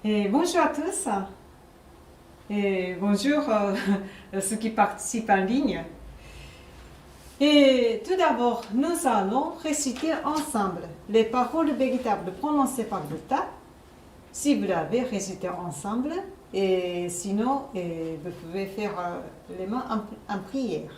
Et bonjour à tous et bonjour ceux qui participent en ligne. Et tout d'abord, nous allons réciter ensemble les paroles véritables prononcées par Bouddha. Si vous l'avez récité ensemble, et sinon, vous pouvez faire les mains en prière.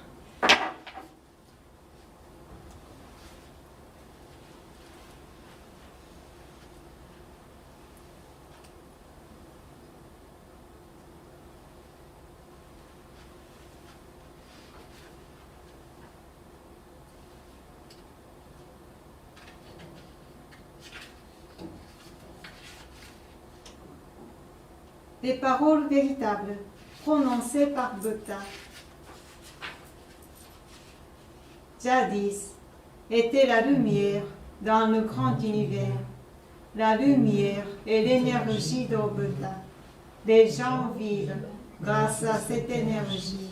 Les paroles véritables prononcées par Bouddha. Jadis était la lumière dans le grand univers. La lumière et l'énergie de Bouddha. Les gens vivent grâce à cette énergie.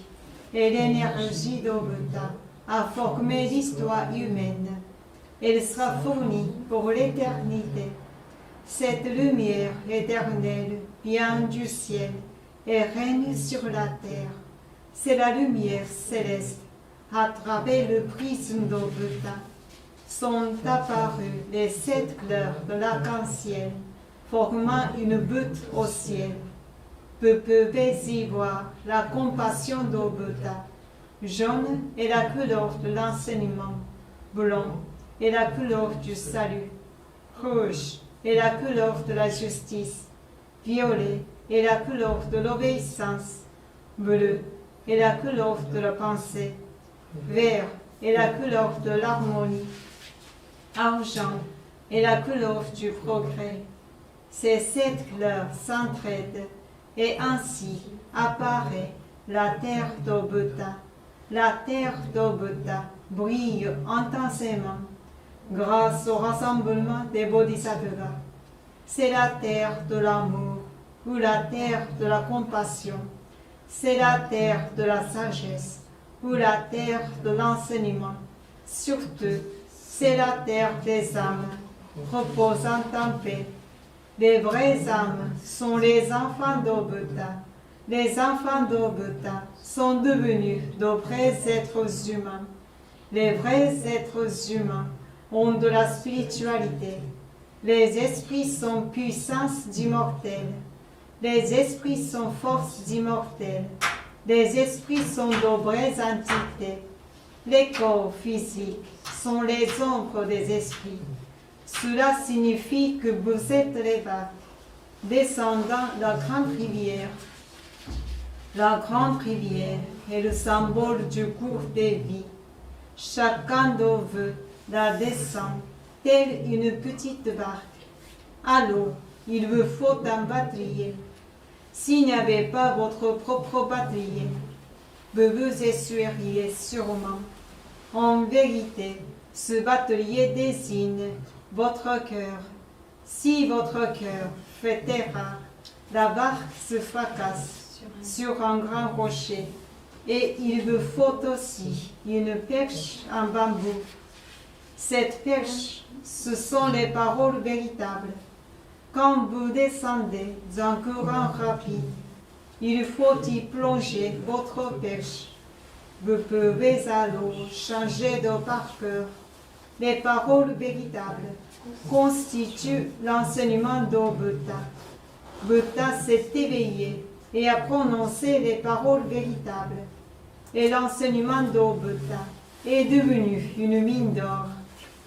Et l'énergie de Bouddha a formé l'histoire humaine. Elle sera fournie pour l'éternité. Cette lumière éternelle vient du ciel et règne sur la terre. C'est la lumière céleste. À travers le prisme de Bouddha sont apparues les 7 couleurs de l'arc-en-ciel, formant une butte au ciel. Vous pouvez y voir la compassion de Bouddha. Jaune est la couleur de l'enseignement. Blanc est la couleur du salut. Rouge est la couleur de la justice. Violet est la couleur de l'obéissance. Bleu est la couleur de la pensée. Vert est la couleur de l'harmonie. Argent est la couleur du progrès. Ces 7 couleurs s'entraident et ainsi apparaît la terre de Bouddha. La terre de Bouddha brille intensément grâce au rassemblement des bodhisattvas. C'est la terre de l'amour ou la terre de la compassion. C'est la terre de la sagesse ou la terre de l'enseignement. Surtout, c'est la terre des âmes reposant en paix. Les vraies âmes sont les enfants de Bouddha. Les enfants de Bouddha sont devenus de vrais êtres humains. Les vrais êtres humains ont de la spiritualité. Les esprits sont puissance d'immortels. Les esprits sont force d'immortels. Les esprits sont de vraies entités. Les corps physiques sont les ombres des esprits. Cela signifie que vous êtes les vagues, descendant la grande rivière. La grande rivière est le symbole du cours des vies. Chacun de vous la descend, telle une petite barque. À l'eau, il vous faut un bâtelier. S'il n'y avait pas votre propre bâtelier, vous vous essuieriez sûrement. En vérité, ce bâtelier désigne votre cœur. Si votre cœur fait erreur, la barque se fracasse sur un grand rocher. Et il vous faut aussi une perche en bambou. Cette perche, ce sont les paroles véritables. Quand vous descendez d'un courant rapide, il faut y plonger votre perche. Vous pouvez alors changer de parcours. Les paroles véritables constituent l'enseignement de Bouddha. Bouddha s'est éveillé et a prononcé les paroles véritables. Et l'enseignement de Bouddha est devenu une mine d'or.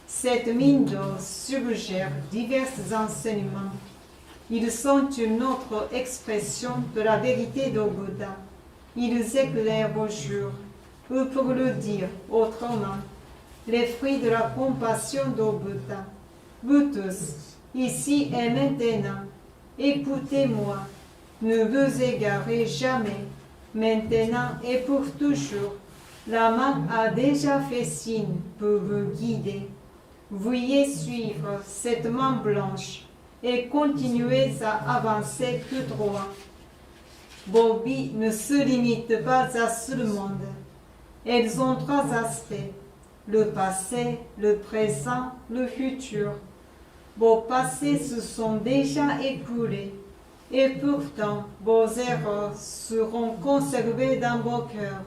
Cette mine d'or suggère divers enseignements. Ils sont une autre expression de la vérité de Bouddha. Ils éclairent au jour, ou pour le dire autrement, les fruits de la compassion de Bouddha. Vous tous, ici et maintenant, écoutez-moi, ne vous égarez jamais, maintenant et pour toujours. La main a déjà fait signe pour vous guider. Veuillez suivre cette main blanche et continuez à avancer tout droit. Vos vies ne se limitent pas à ce monde. Elles ont 3 aspects, le passé, le présent, le futur. Vos passés se sont déjà écoulés. et pourtant vos erreurs seront conservées dans vos cœurs.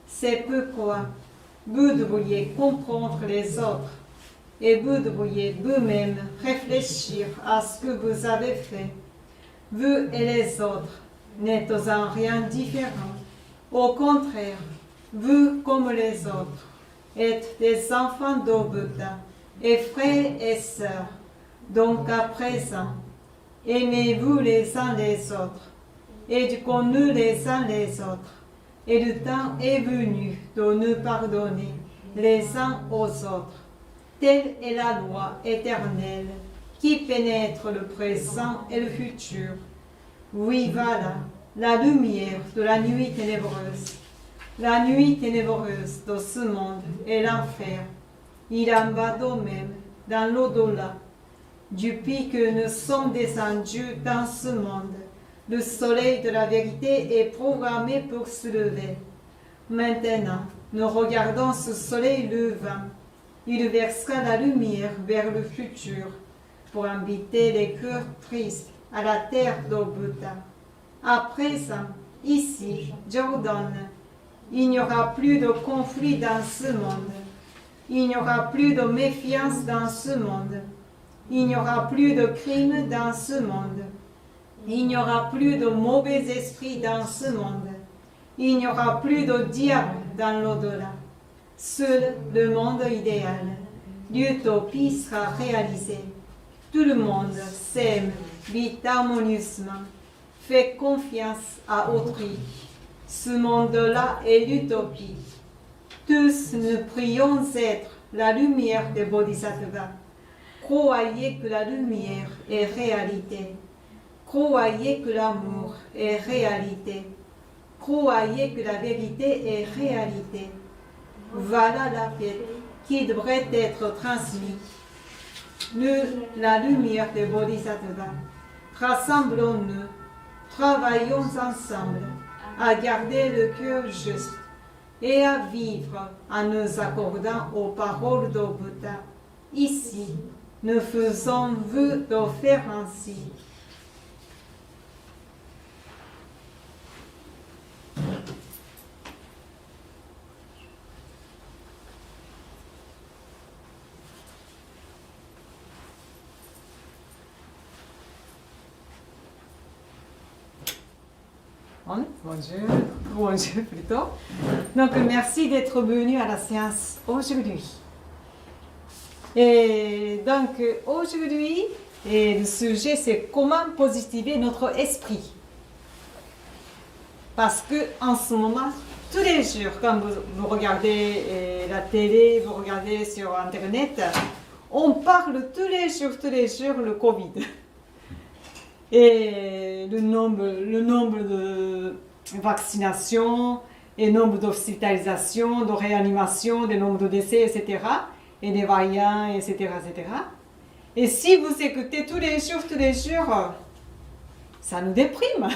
C'est pourquoi vous devriez comprendre les autres et vous devriez vous-même réfléchir à ce que vous avez fait. Vous et les autres n'êtes en rien différents. Au contraire, vous comme les autres êtes des enfants d'Obeta et frères et sœurs. Donc à présent, aimez-vous les uns les autres, éduquons-nous les uns les autres, et le temps est venu de nous pardonner les uns aux autres. Telle est la loi éternelle qui pénètre le présent et le futur. Oui, voilà, la lumière de la nuit ténébreuse. La nuit ténébreuse de ce monde est l'enfer. Il en va de même dans l'au-delà. Depuis que nous sommes descendus dans ce monde, le soleil de la vérité est programmé pour se lever. Maintenant, nous regardons ce soleil levant. Il versera la lumière vers le futur pour inviter les cœurs tristes à la terre d'Obeta. À présent, ici, Jordan, il n'y aura plus de conflit dans ce monde. Il n'y aura plus de méfiance dans ce monde. Il n'y aura plus de crimes dans ce monde. Il n'y aura plus de mauvais esprits dans ce monde. Il n'y aura plus de diable dans l'au-delà. Seul le monde idéal, l'utopie sera réalisée. Tout le monde s'aime, vit harmonieusement, fait confiance à autrui. Ce monde-là est l'utopie. Tous nous prions être la lumière des Bodhisattvas. Croyez que la lumière est réalité. Croyez que l'amour est réalité. Croyez que la vérité est réalité. Voilà la paix qui devrait être transmise. Nous, la lumière des Bodhisattvas, rassemblons-nous, travaillons ensemble à garder le cœur juste et à vivre en nous accordant aux paroles de Bouddha. Ici, nous faisons vœu de faire ainsi. Bonjour plutôt. Donc merci d'être venu à la séance aujourd'hui. Et donc aujourd'hui, le sujet c'est comment positiver notre esprit. Parce que en ce moment, tous les jours, quand vous regardez la télé, vous regardez sur Internet, on parle tous les jours le Covid. Et le nombre de vaccinations, et le nombre d'hospitalisations, de réanimations, le nombre de décès, etc. Et des variants, etc., etc. Et si vous écoutez tous les jours, ça nous déprime.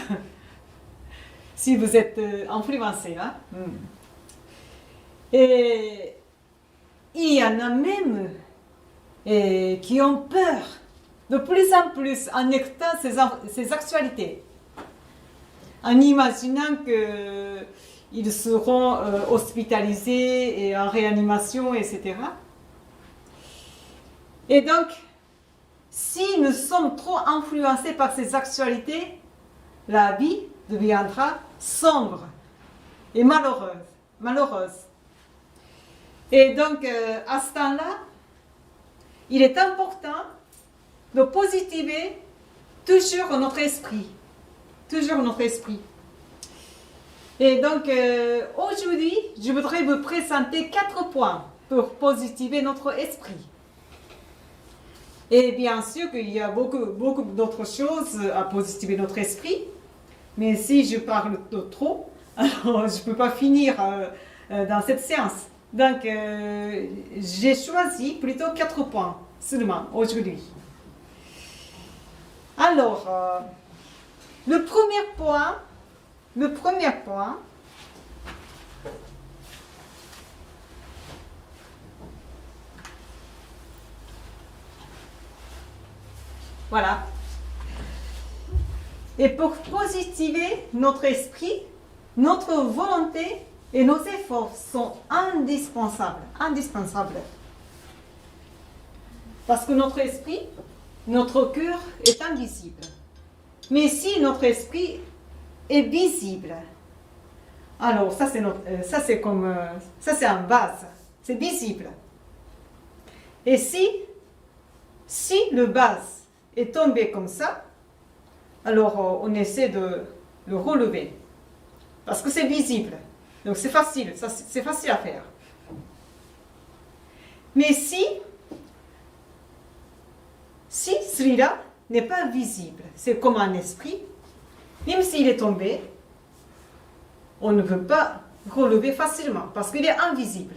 Si vous êtes influencé. Hein? Et il y en a même qui ont peur de plus en plus en écoutant ces actualités, en imaginant qu'ils seront hospitalisés et en réanimation, etc. Et donc, si nous sommes trop influencés par ces actualités, la vie deviendra sombre et malheureuse. Et donc, à ce temps-là, il est important de positiver toujours notre esprit. Et donc, aujourd'hui, je voudrais vous présenter 4 points pour positiver notre esprit. Et bien sûr qu'il y a beaucoup d'autres choses à positiver notre esprit, mais si je parle de trop, alors je ne peux pas finir dans cette séance. Donc, j'ai choisi plutôt 4 points seulement aujourd'hui. Alors, le premier point, voilà. Et pour positiver notre esprit, notre volonté et nos efforts sont indispensables. Indispensables. Parce que notre esprit, notre cœur est invisible. Mais si notre esprit est visible, alors ça c'est en base, c'est visible. Et si le base est tombé comme ça, alors on essaie de le relever. Parce que c'est visible. Donc c'est facile, c'est facile à faire. Mais si celui-là n'est pas visible, c'est comme un esprit, même s'il est tombé, on ne peut pas relever facilement parce qu'il est invisible.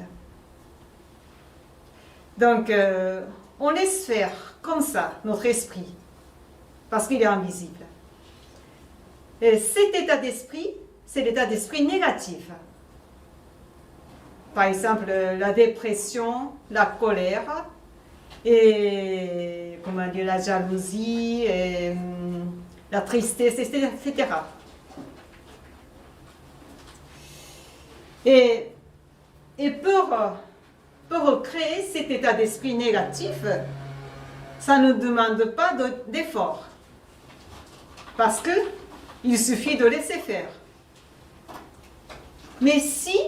Donc, on laisse faire comme ça notre esprit parce qu'il est invisible. Et cet état d'esprit, c'est l'état d'esprit négatif. Par exemple, la dépression, la colère, et la jalousie, et, la tristesse, etc. Et pour créer cet état d'esprit négatif, ça ne demande pas d'effort. Parce qu'il suffit de laisser faire. Mais si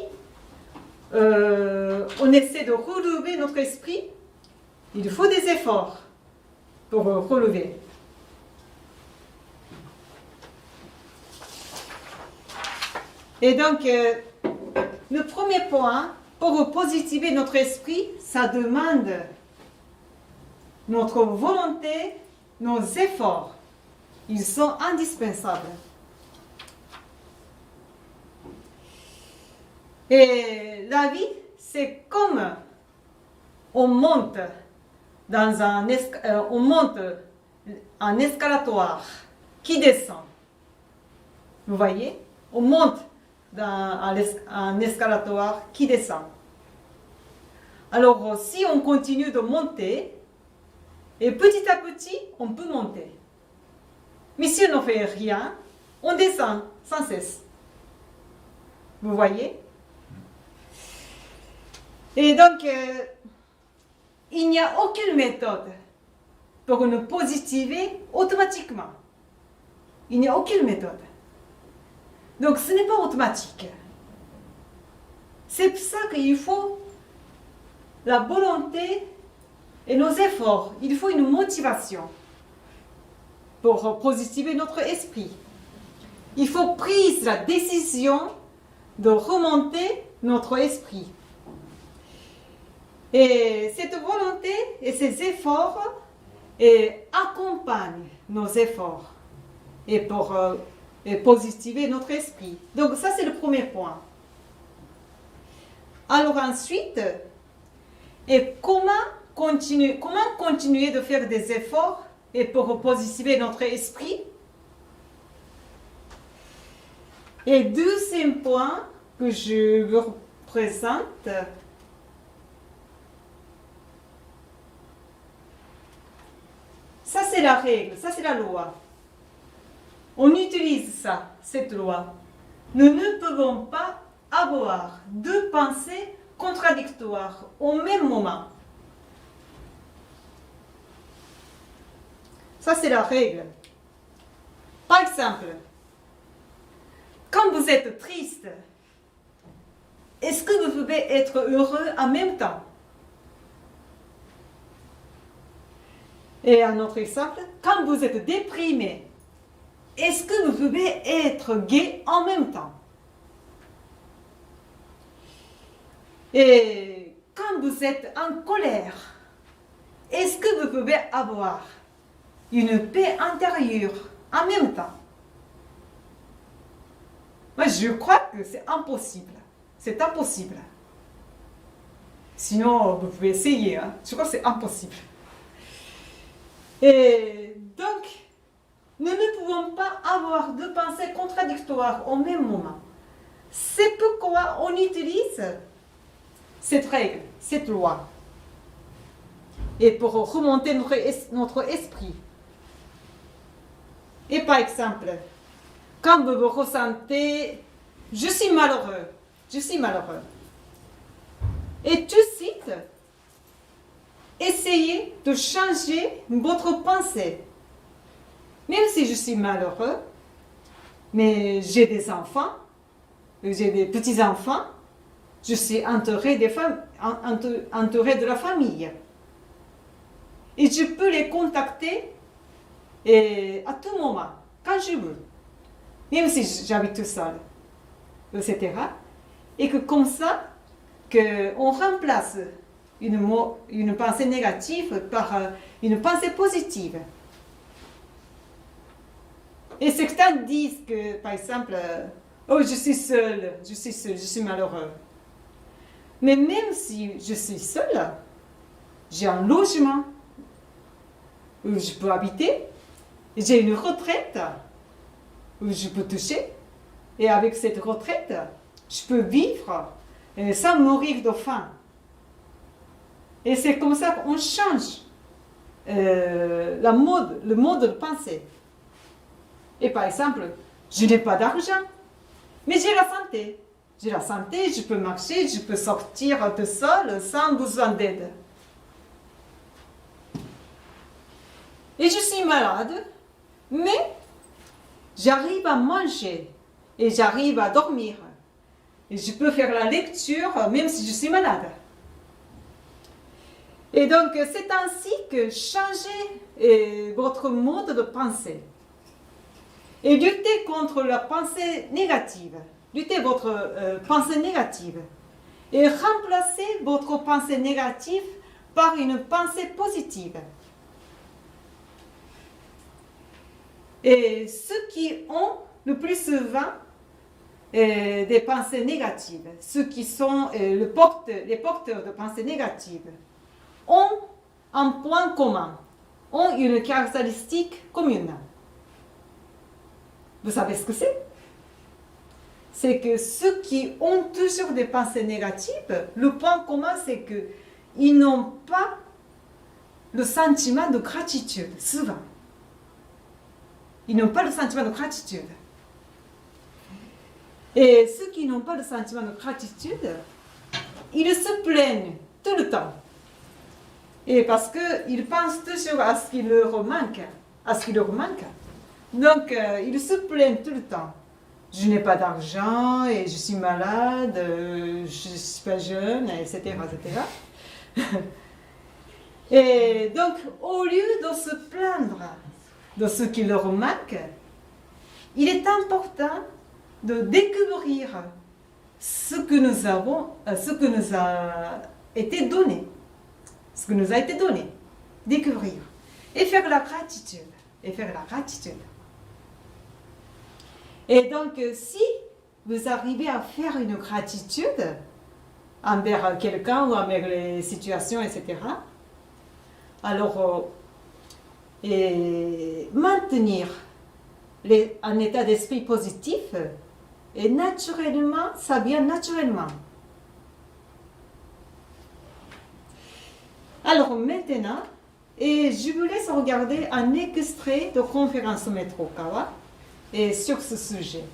on essaie de relever notre esprit, il faut des efforts pour relever. Et donc, le premier point, pour positiver notre esprit, ça demande notre volonté, nos efforts. Ils sont indispensables. Et la vie, c'est comme on monte un escalatoire qui descend. Vous voyez? On monte dans un escalatoire qui descend. Alors, si on continue de monter, et petit à petit, on peut monter. Mais si on ne fait rien, on descend sans cesse. Vous voyez? Et donc, il n'y a aucune méthode pour nous positiver automatiquement. Il n'y a aucune méthode. Donc, ce n'est pas automatique. C'est pour ça qu'il faut la volonté et nos efforts. Il faut une motivation pour positiver notre esprit. Il faut prendre la décision de remonter notre esprit. Et cette volonté et ces efforts accompagnent nos efforts et pour positiver notre esprit. Donc ça c'est le premier point. Alors ensuite, comment continuer de faire des efforts et pour positiver notre esprit? Et deuxième point que je vous présente, ça c'est la règle, ça c'est la loi. On utilise ça, cette loi. Nous ne pouvons pas avoir deux pensées contradictoires au même moment. Ça c'est la règle. Par exemple, quand vous êtes triste, est-ce que vous pouvez être heureux en même temps? Et un autre exemple, quand vous êtes déprimé, est-ce que vous pouvez être gai en même temps? Et quand vous êtes en colère, est-ce que vous pouvez avoir une paix intérieure en même temps? Moi, je crois que c'est impossible. C'est impossible. Sinon, vous pouvez essayer. Hein. Je crois que c'est impossible. Et donc, nous ne pouvons pas avoir deux pensées contradictoires au même moment. C'est pourquoi on utilise cette règle, cette loi. Et pour remonter notre esprit. Et par exemple, quand vous vous ressentez, je suis malheureux, et tout de suite, essayez de changer votre pensée. Même si je suis malheureux, mais j'ai des enfants, j'ai des petits-enfants, je suis entourée de la famille. Et je peux les contacter à tout moment, quand je veux. Même si j'habite tout seul, etc. Et que comme ça, qu'on remplace une pensée négative par une pensée positive. Et certains disent que, par exemple, oh, je suis seul, je suis malheureux. Mais même si je suis seule, j'ai un logement où je peux habiter, j'ai une retraite où je peux toucher, et avec cette retraite, je peux vivre sans mourir de faim. Et c'est comme ça qu'on change le mode de pensée. Et par exemple, je n'ai pas d'argent, mais j'ai la santé. J'ai la santé, je peux marcher, je peux sortir tout seul sans besoin d'aide. Et je suis malade, mais j'arrive à manger et j'arrive à dormir. Et je peux faire la lecture même si je suis malade. Et donc, c'est ainsi que changez votre mode de pensée. Et luttez contre la pensée négative. Luttez votre pensée négative. Et remplacez votre pensée négative par une pensée positive. Et ceux qui ont le plus souvent des pensées négatives, ceux qui sont les porteurs de pensées négatives, ont un point commun, ont une caractéristique commune. Vous savez ce que c'est? C'est que ceux qui ont toujours des pensées négatives, le point commun, c'est qu'ils n'ont pas le sentiment de gratitude, souvent. Ils n'ont pas le sentiment de gratitude. Et ceux qui n'ont pas le sentiment de gratitude, ils se plaignent tout le temps. Et parce qu'ils pensent toujours à ce qui leur manque. Donc, ils se plaignent tout le temps. Je n'ai pas d'argent, et je suis malade, je ne suis pas jeune, etc., etc. Et donc, au lieu de se plaindre de ce qui leur manque, il est important de découvrir ce que nous a été donné. Ce que nous a été donné. Découvrir. Et faire la gratitude. Et donc, si vous arrivez à faire une gratitude envers quelqu'un ou envers les situations, etc., alors, maintenir un état d'esprit positif, et naturellement, ça vient naturellement. Alors maintenant, et je vous laisse regarder un extrait de conférence Maître Okawa et sur ce sujet.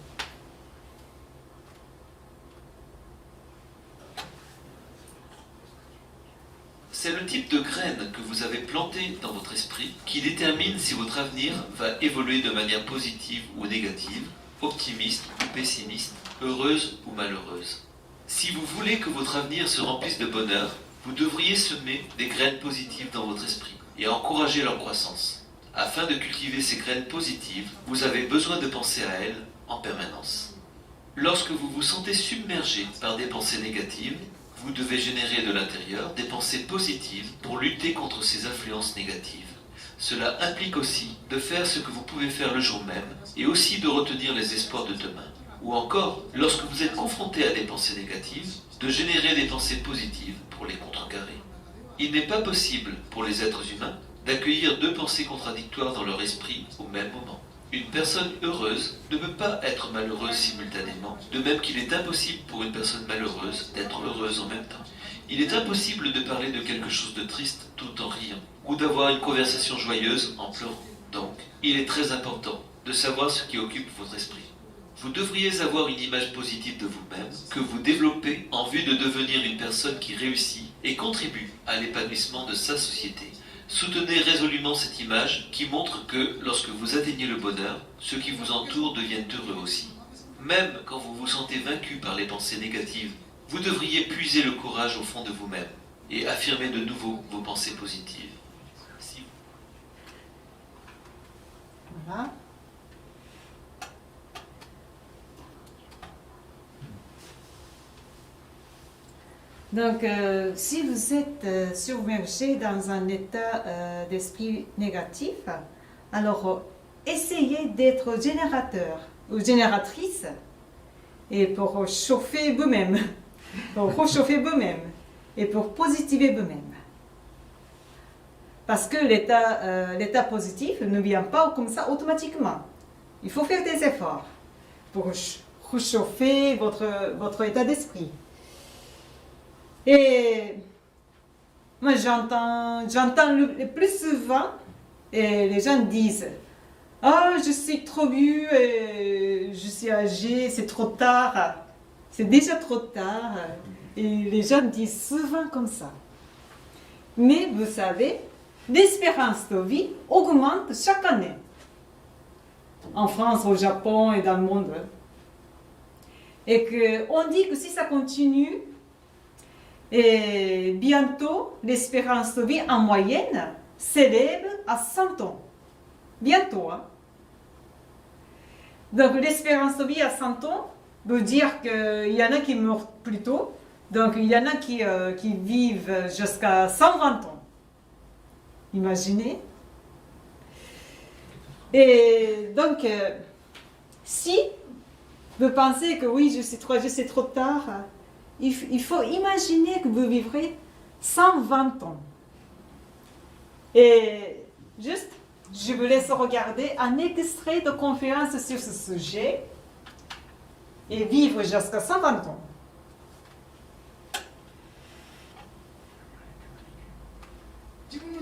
C'est le type de graine que vous avez planté dans votre esprit qui détermine si votre avenir va évoluer de manière positive ou négative, optimiste ou pessimiste, heureuse ou malheureuse. Si vous voulez que votre avenir se remplisse de bonheur, vous devriez semer des graines positives dans votre esprit et encourager leur croissance. Afin de cultiver ces graines positives, vous avez besoin de penser à elles en permanence. Lorsque vous vous sentez submergé par des pensées négatives, vous devez générer de l'intérieur des pensées positives pour lutter contre ces influences négatives. Cela implique aussi de faire ce que vous pouvez faire le jour même et aussi de retenir les espoirs de demain. Ou encore, lorsque vous êtes confronté à des pensées négatives, de générer des pensées positives pour les contrecarrer. Il n'est pas possible pour les êtres humains d'accueillir deux pensées contradictoires dans leur esprit au même moment. Une personne heureuse ne peut pas être malheureuse simultanément, de même qu'il est impossible pour une personne malheureuse d'être heureuse en même temps. Il est impossible de parler de quelque chose de triste tout en riant, ou d'avoir une conversation joyeuse en pleurant. Donc, il est très important de savoir ce qui occupe votre esprit. Vous devriez avoir une image positive de vous-même que vous développez en vue de devenir une personne qui réussit et contribue à l'épanouissement de sa société. Soutenez résolument cette image qui montre que lorsque vous atteignez le bonheur, ceux qui vous entourent deviennent heureux aussi. Même quand vous vous sentez vaincu par les pensées négatives, vous devriez puiser le courage au fond de vous-même et affirmer de nouveau vos pensées positives. Voilà. Donc, si vous êtes submergé dans un état d'esprit négatif, alors essayez d'être générateur ou génératrice et pour chauffer vous-même, pour réchauffer vous-même et pour positiver vous-même. Parce que l'état positif ne vient pas comme ça automatiquement. Il faut faire des efforts pour réchauffer votre état d'esprit. Et moi, j'entends le plus souvent, et les gens disent « Ah, je suis trop vieux, et je suis âgé, c'est trop tard, c'est déjà trop tard. » Et les gens disent souvent comme ça. Mais vous savez, l'espérance de vie augmente chaque année. En France, au Japon et dans le monde. Et qu'on dit que si ça continue, et bientôt, l'espérance de vie en moyenne s'élève à 100 ans. Bientôt. Hein? Donc, l'espérance de vie à 100 ans veut dire qu'il y en a qui meurent plus tôt. Donc, il y en a qui vivent jusqu'à 120 ans. Imaginez. Et donc, si vous pensez que oui, je sais trop tard, il faut imaginer que vous vivrez 120 ans. Et juste, je vous laisse regarder un extrait de conférence sur ce sujet et vivre jusqu'à 120 ans.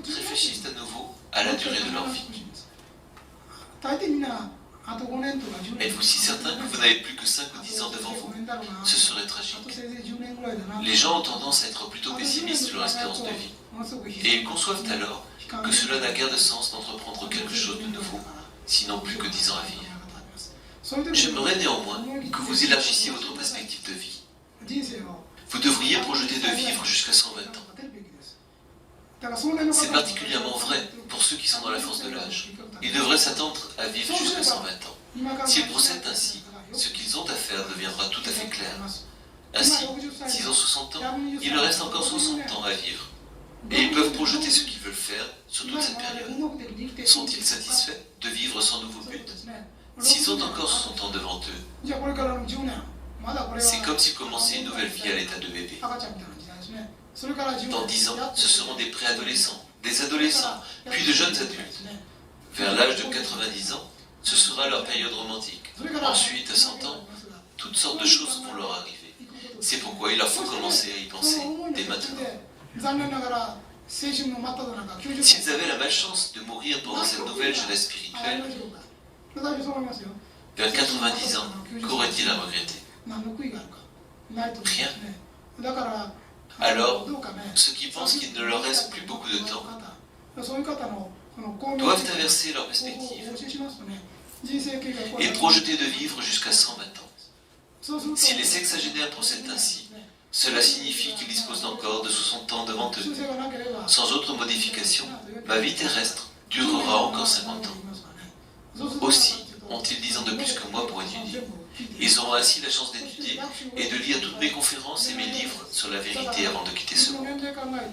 Réfléchissent à nouveau à la durée de leur vie. Êtes-vous si certain que vous n'avez plus que 5 ou 10 ans devant vous? Ce serait tragique. Les gens ont tendance à être plutôt pessimistes sur leur espérance de vie. Et ils conçoivent alors que cela n'a guère de sens d'entreprendre quelque chose de nouveau, sinon plus que 10 ans à vivre. J'aimerais néanmoins que vous élargissiez votre perspective de vie. Vous devriez projeter de vivre jusqu'à 120 ans. C'est particulièrement vrai pour ceux qui sont dans la force de l'âge. Ils devraient s'attendre à vivre jusqu'à 120 ans. S'ils procèdent ainsi, ce qu'ils ont à faire deviendra tout à fait clair. Ainsi, s'ils ont 60 ans, il leur reste encore 60 ans à vivre. Et ils peuvent projeter ce qu'ils veulent faire sur toute cette période. Sont-ils satisfaits de vivre sans nouveau but? S'ils ont encore 60 ans devant eux, c'est comme s'ils commençaient une nouvelle vie à l'état de bébé. Dans 10 ans, ce seront des préadolescents, des adolescents, puis de jeunes adultes. Vers l'âge de 90 ans, ce sera leur période romantique. Ensuite, à 100 ans, toutes sortes de choses vont leur arriver. C'est pourquoi il leur faut commencer à y penser dès maintenant. S'ils avaient la malchance de mourir pendant cette nouvelle jeunesse spirituelle, vers 90 ans, qu'auraient-ils à regretter? Rien. Alors, ceux qui pensent qu'il ne leur reste plus beaucoup de temps doivent inverser leur perspective et projeter de vivre jusqu'à 120 ans. Si les sexagénaires procèdent ainsi, cela signifie qu'ils disposent encore de 60 ans devant eux. Sans autre modification, ma vie terrestre durera encore 50 ans. Aussi ont-ils 10 ans de plus que moi pour étudier. Ils auront ainsi la chance d'étudier et de lire toutes mes conférences et mes livres sur la vérité avant de quitter ce monde.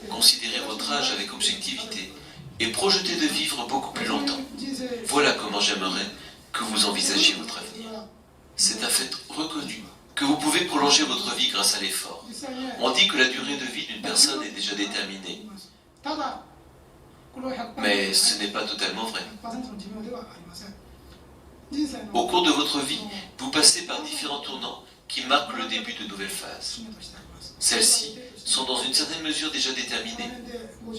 Considérez votre âge avec objectivité et projetez de vivre beaucoup plus longtemps. Voilà comment j'aimerais que vous envisagiez votre avenir. C'est un fait reconnu que vous pouvez prolonger votre vie grâce à l'effort. On dit que la durée de vie d'une personne est déjà déterminée. Mais ce n'est pas totalement vrai. Au cours de votre vie, vous passez par différents tournants qui marquent le début de nouvelles phases. Celles-ci sont dans une certaine mesure déjà déterminées.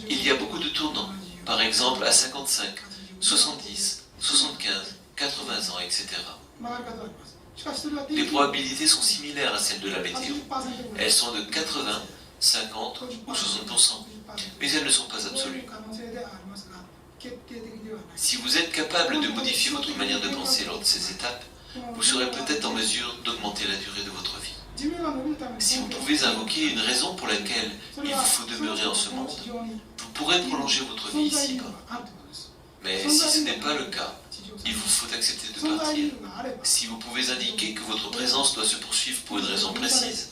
Il y a beaucoup de tournants, par exemple à 55, 70, 75, 80, 80 ans, etc. 曲がり方があります。しかしそれは Les probabilités sont similaires à celles de la météo. 80% ぐらい Elles sont de 80, 50 ou 60%, mais elles ne sont pas そうい absolues. う可能性ではありますが、決定的ではない。 Si vous êtes capable de modifier votre manière de penser lors de ces étapes, vous serez peut-être en mesure d'augmenter la durée de votre vie. 寿命が伸びるために Si vous pouvez invoquer une raison pour laquelle il vous faut demeurer en ce monde, vous pourrez prolonger votre vie 存在理由 ici-bas. があるということです。 Mais si ce n'est pas le cas, 地上 il vous faut accepter de 存在 partir. 理由があれば Si vous pouvez indiquer que votre présence doit se poursuivre pour une raison précise,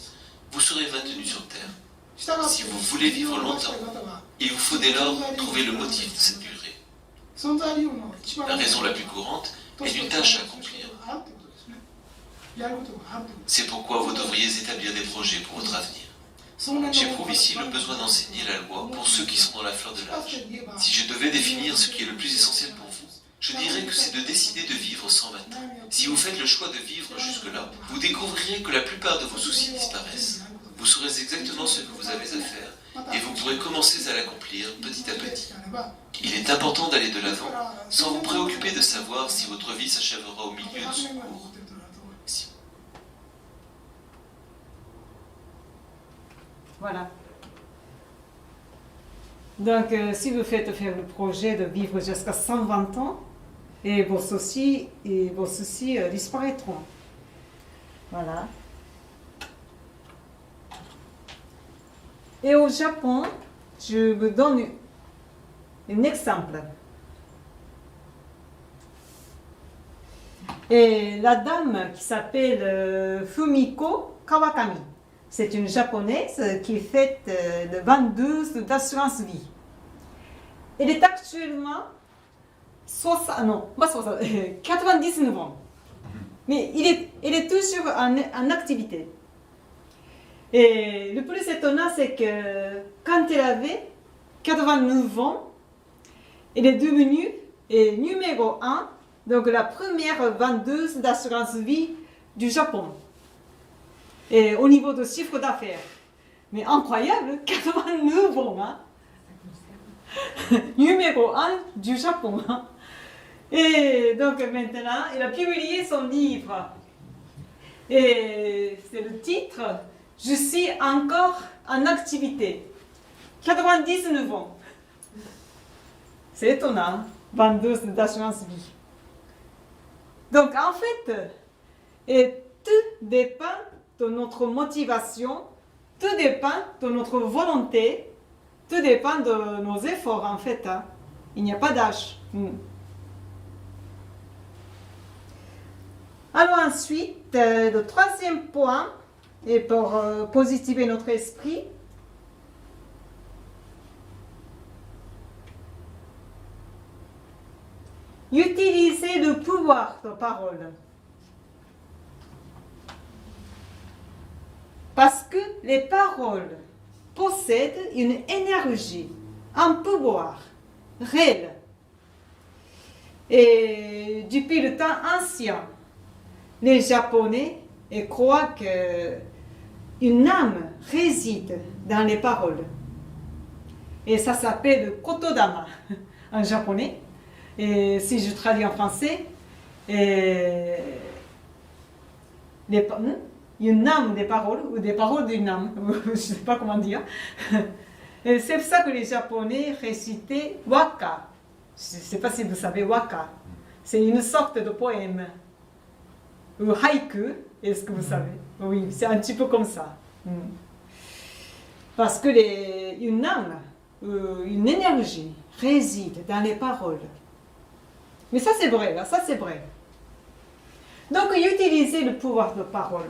vous serez maintenu sur Terre. 従って Si vous voulez vivre 生き longtemps, たい方は il vous faut dès lors trouver le motif de cette durée. 存在理由の一番 La raison la plus courante と est して une tâche à accomplir. あるということですね。やることがあるということです。 C'est pourquoi vous devriez établir des projets pour votre avenir. その年の J'éprouve ici le besoin d'enseigner la loi pour ceux qui sont dans la fleur de l'âge. Si je devais définir ce qui est le plus essentiel pour vous, je dirais que c'est de décider de vivre sans matin. Si vous faites le choix de vivre jusque-là, vous découvrirez que la plupart de vos soucis disparaissent. Vous saurez exactement ce que vous avez à faire et vous pourrez commencer à l'accomplir petit à petit. Il est important d'aller de l'avant sans vous préoccuper de savoir si votre vie s'achèvera au milieu de son cours. Voilà. Donc, si vous faites faire le projet de vivre jusqu'à 120 ans, et vos soucis disparaîtront. Voilà. Et au Japon, je vous donne un exemple. Et la dame qui s'appelle Fumiko Kawakami, c'est une japonaise qui fait le vendeuse d'assurance vie. Elle est actuellement 99 ans. Mais elle est toujours en activité. Et le plus étonnant, c'est que quand elle avait 89 ans, elle est devenue numéro 1, donc la première vendeuse d'assurance vie du Japon. Et au niveau de chiffre d'affaires. Mais incroyable, 89 ans, hein? Numéro 1 du Japon. Hein? Et donc maintenant, elle a publié son livre. Et c'est le titre « Je suis encore en activité ». 99 ans. C'est étonnant, vendeuse d'assurance vie. Donc en fait, tout dépend de notre motivation, tout dépend de notre volonté, tout dépend de nos efforts en fait. Hein. Il n'y a pas d'âge. Alors ensuite, le troisième point, et pour positiver notre esprit, utiliser le pouvoir de parole. Parce que les paroles possèdent une énergie, un pouvoir réel. Et depuis le temps ancien, les Japonais croient qu'une âme réside dans les paroles. Et ça s'appelle Kotodama en japonais. Et si je traduis en français, une âme des paroles, ou des paroles d'une âme, je ne sais pas comment dire. Et c'est pour ça que les Japonais récitaient waka. Je ne sais pas si vous savez waka. C'est une sorte de poème. Ou haïku, est-ce que vous savez? Oui, c'est un petit peu comme ça. Parce que une âme, une énergie réside dans les paroles. Mais ça c'est vrai, là, ça c'est vrai. Donc utilisez le pouvoir de parole.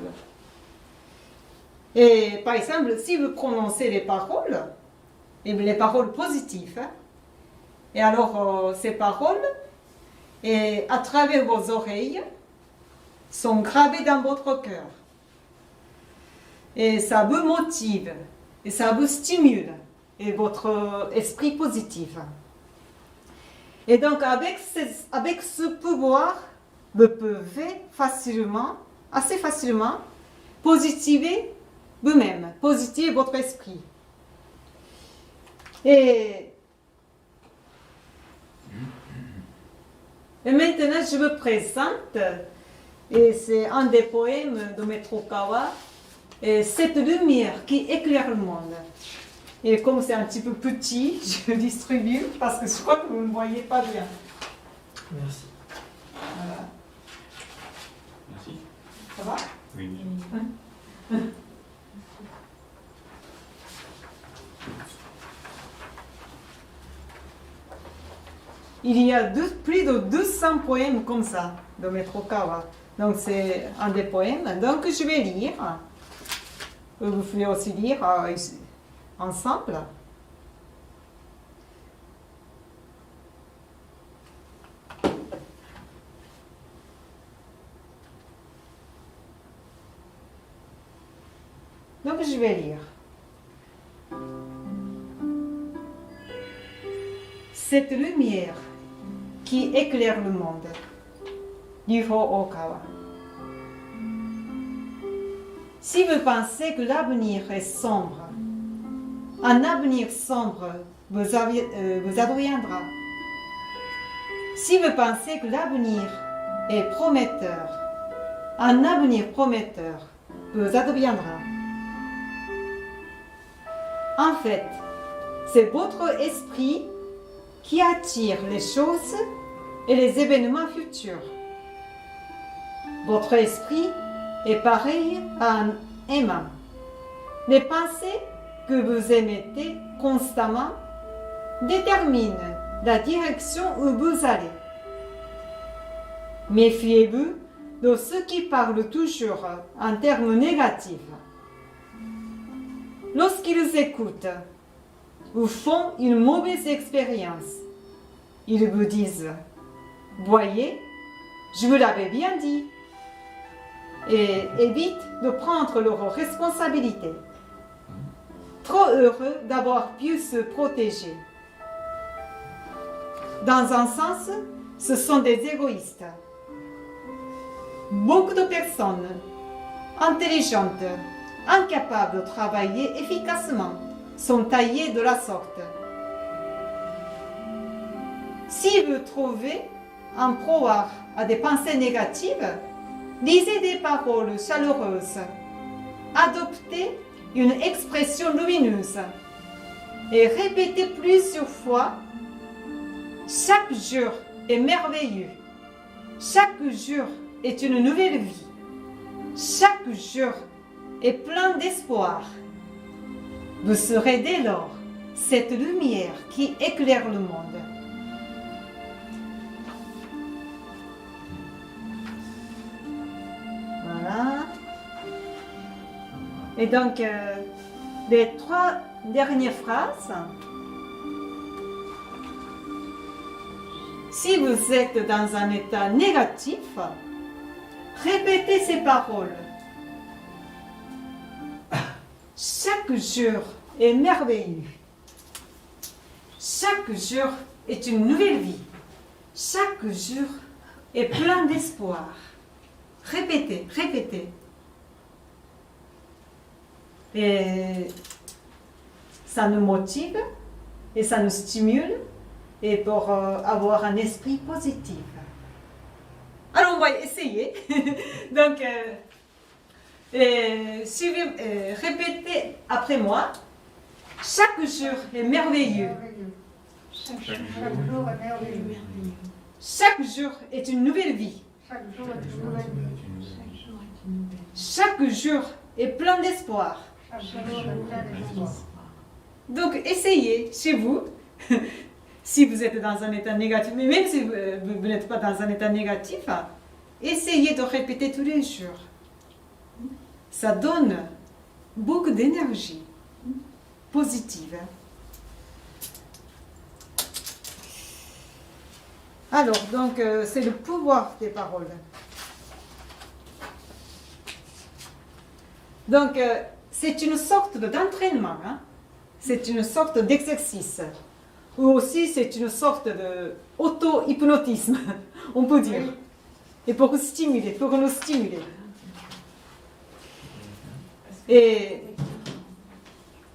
Et par exemple, si vous prononcez les paroles, et les paroles positives, hein, et alors ces paroles, et à travers vos oreilles, sont gravées dans votre cœur. Et ça vous motive, et ça vous stimule, et votre esprit positif. Et donc avec ce pouvoir, vous pouvez assez facilement, positiver vous-même, positiver votre esprit. Et Et maintenant, je vous présente, et c'est un des poèmes de Maître Kawa, et cette lumière qui éclaire le monde. Et comme c'est un petit peu petit, je le distribue parce que je crois que vous ne voyez pas bien. Merci. Voilà. Merci. Ça va? Oui. Il y a plus de 200 poèmes comme ça de Maître Kawa. Donc c'est un des poèmes. Donc je vais lire. Vous pouvez aussi lire ensemble. Donc je vais lire. Cette lumière qui éclaire le monde. Ryuho Okawa. Si vous pensez que l'avenir est sombre, un avenir sombre vous adviendra. Si vous pensez que l'avenir est prometteur, un avenir prometteur vous adviendra. En fait, c'est votre esprit qui attire les choses et les événements futurs. Votre esprit est pareil à un aimant. Les pensées que vous émettez constamment déterminent la direction où vous allez. Méfiez-vous de ceux qui parlent toujours en termes négatifs. Lorsqu'ils écoutent ou font une mauvaise expérience, ils vous disent « Voyez, je vous l'avais bien dit » et évitent de prendre leurs responsabilités. Trop heureux d'avoir pu se protéger. Dans un sens, ce sont des égoïstes. Beaucoup de personnes intelligentes, incapables de travailler efficacement, sont taillées de la sorte. Si vous trouvez en proie à des pensées négatives, lisez des paroles chaleureuses, adoptez une expression lumineuse et répétez plusieurs fois « Chaque jour est merveilleux, chaque jour est une nouvelle vie, chaque jour est plein d'espoir. » Vous serez dès lors cette lumière qui éclaire le monde. Voilà. Et donc, les 3 dernières phrases. Si vous êtes dans un état négatif, répétez ces paroles. Chaque jour est merveilleux. Chaque jour est une nouvelle vie. Chaque jour est plein d'espoir. Répétez, répétez. Et ça nous motive et ça nous stimule et pour avoir un esprit positif. Alors on va essayer. Donc, répétez après moi. Chaque jour est merveilleux. Chaque jour est merveilleux. Chaque jour est une nouvelle vie. Chaque jour est une nouvelle vie. Chaque jour est plein d'espoir. Chaque jour est plein d'espoir. Donc essayez chez vous, si vous êtes dans un état négatif, mais même si vous n'êtes pas dans un état négatif, essayez de répéter tous les jours. Ça donne beaucoup d'énergie positive. Alors, donc, c'est le pouvoir des paroles. Donc, c'est une sorte d'entraînement, hein? C'est une sorte d'exercice. Ou aussi, c'est une sorte d'auto-hypnotisme, on peut dire. Et pour stimuler, pour nous stimuler. Et...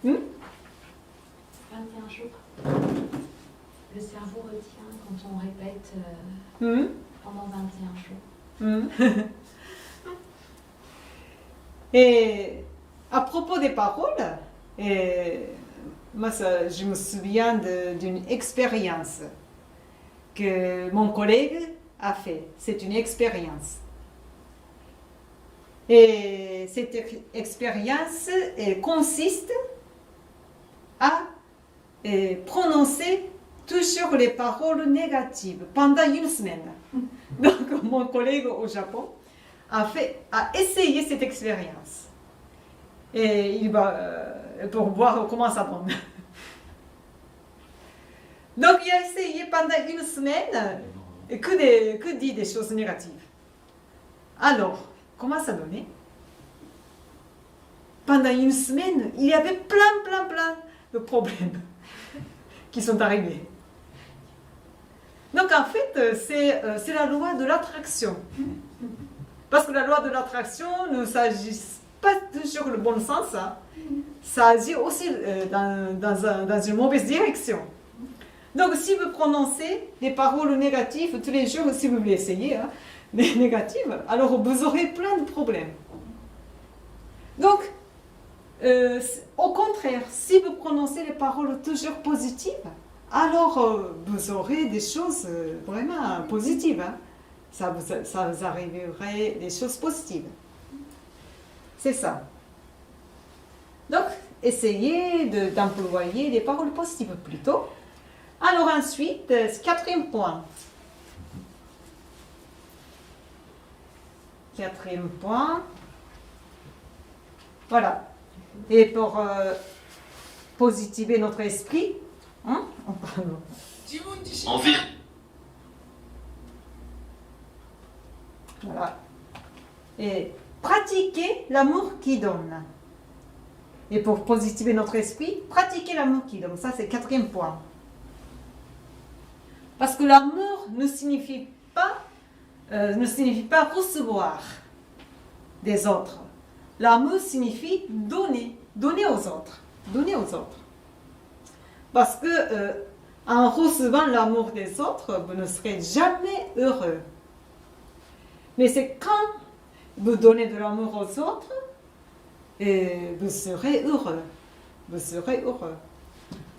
21 jours. le cerveau retient quand on répète Hmm? pendant 21 jours. Hmm. Et à propos des paroles, moi, je me souviens d'une expérience que mon collègue a fait. C'est une expérience. Et cette expérience consiste à prononcer toujours les paroles négatives pendant une semaine. Donc, mon collègue au Japon a essayé cette expérience. Et il va pour voir comment ça donne. Donc, il a essayé pendant une semaine que dit des choses négatives. Alors, comment ça donnait? Pendant une semaine, il y avait plein de problèmes qui sont arrivés. Donc, en fait, c'est la loi de l'attraction. Parce que la loi de l'attraction ne s'agit pas toujours le bon sens. Hein. Ça agit aussi dans une mauvaise direction. Donc, si vous prononcez des paroles négatives tous les jours, si vous voulez essayer, hein, des négatives, alors vous aurez plein de problèmes. Donc, au contraire, si vous prononcez les paroles toujours positives, alors vous aurez des choses vraiment positives. Hein. Ça vous arriverait des choses positives. C'est ça. Donc, essayez d'employer des paroles positives plutôt. Alors ensuite, quatrième point. Quatrième point. Voilà. Et pour positiver notre esprit, hein, En vérité, voilà. Et pratiquer l'amour qui donne. Et pour positiver notre esprit, pratiquer l'amour qui donne. Ça, c'est le quatrième point. Parce que l'amour ne signifie pas recevoir des autres. L'amour signifie donner aux autres. Donner aux autres. Parce que en recevant l'amour des autres, vous ne serez jamais heureux. Mais c'est quand vous donnez de l'amour aux autres, vous serez heureux. Vous serez heureux.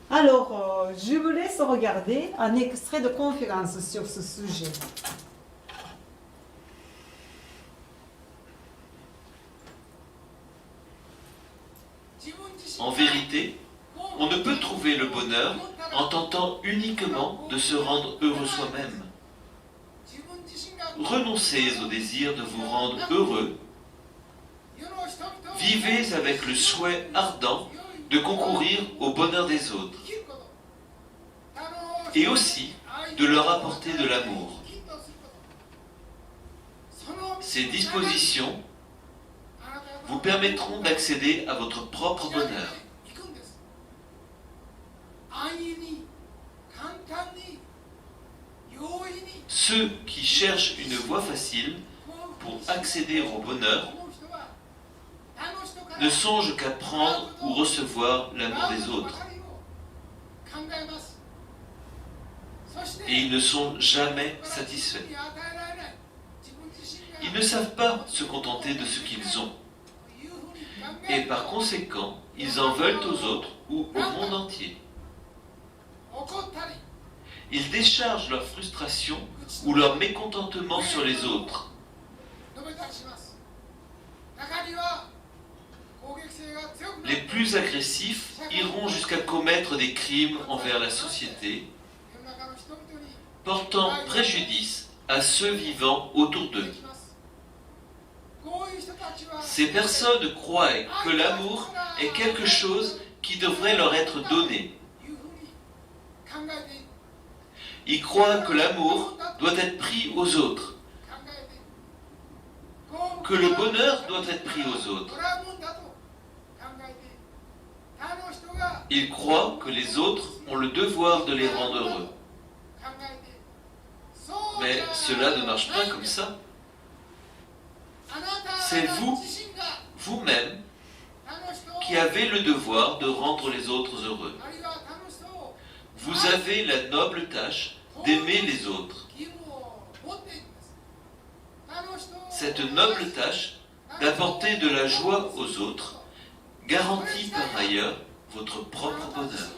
Alors, je vous laisse regarder un extrait de conférence sur ce sujet. En vérité, on ne peut trouver le bonheur en tentant uniquement de se rendre heureux soi-même. Renoncez au désir de vous rendre heureux. Vivez avec le souhait ardent de concourir au bonheur des autres et aussi de leur apporter de l'amour. Ces dispositions vous permettront d'accéder à votre propre bonheur. Ceux qui cherchent une voie facile pour accéder au bonheur ne songent qu'à prendre ou recevoir l'amour des autres. Et ils ne sont jamais satisfaits. Ils ne savent pas se contenter de ce qu'ils ont. Et par conséquent, ils en veulent aux autres ou au monde entier. Ils déchargent leur frustration ou leur mécontentement sur les autres. Les plus agressifs iront jusqu'à commettre des crimes envers la société, portant préjudice à ceux vivant autour d'eux. Ces personnes croient que l'amour est quelque chose qui devrait leur être donné. Ils croient que l'amour doit être pris aux autres, que le bonheur doit être pris aux autres. Ils croient que les autres ont le devoir de les rendre heureux. Mais cela ne marche pas comme ça. C'est vous, vous-même, qui avez le devoir de rendre les autres heureux. vous avez la noble tâche d'aimer les autres. 義務を持っているんです。他の人を Cette noble tâche d'apporter de la joie aux autres garantit par ailleurs votre propre bonheur.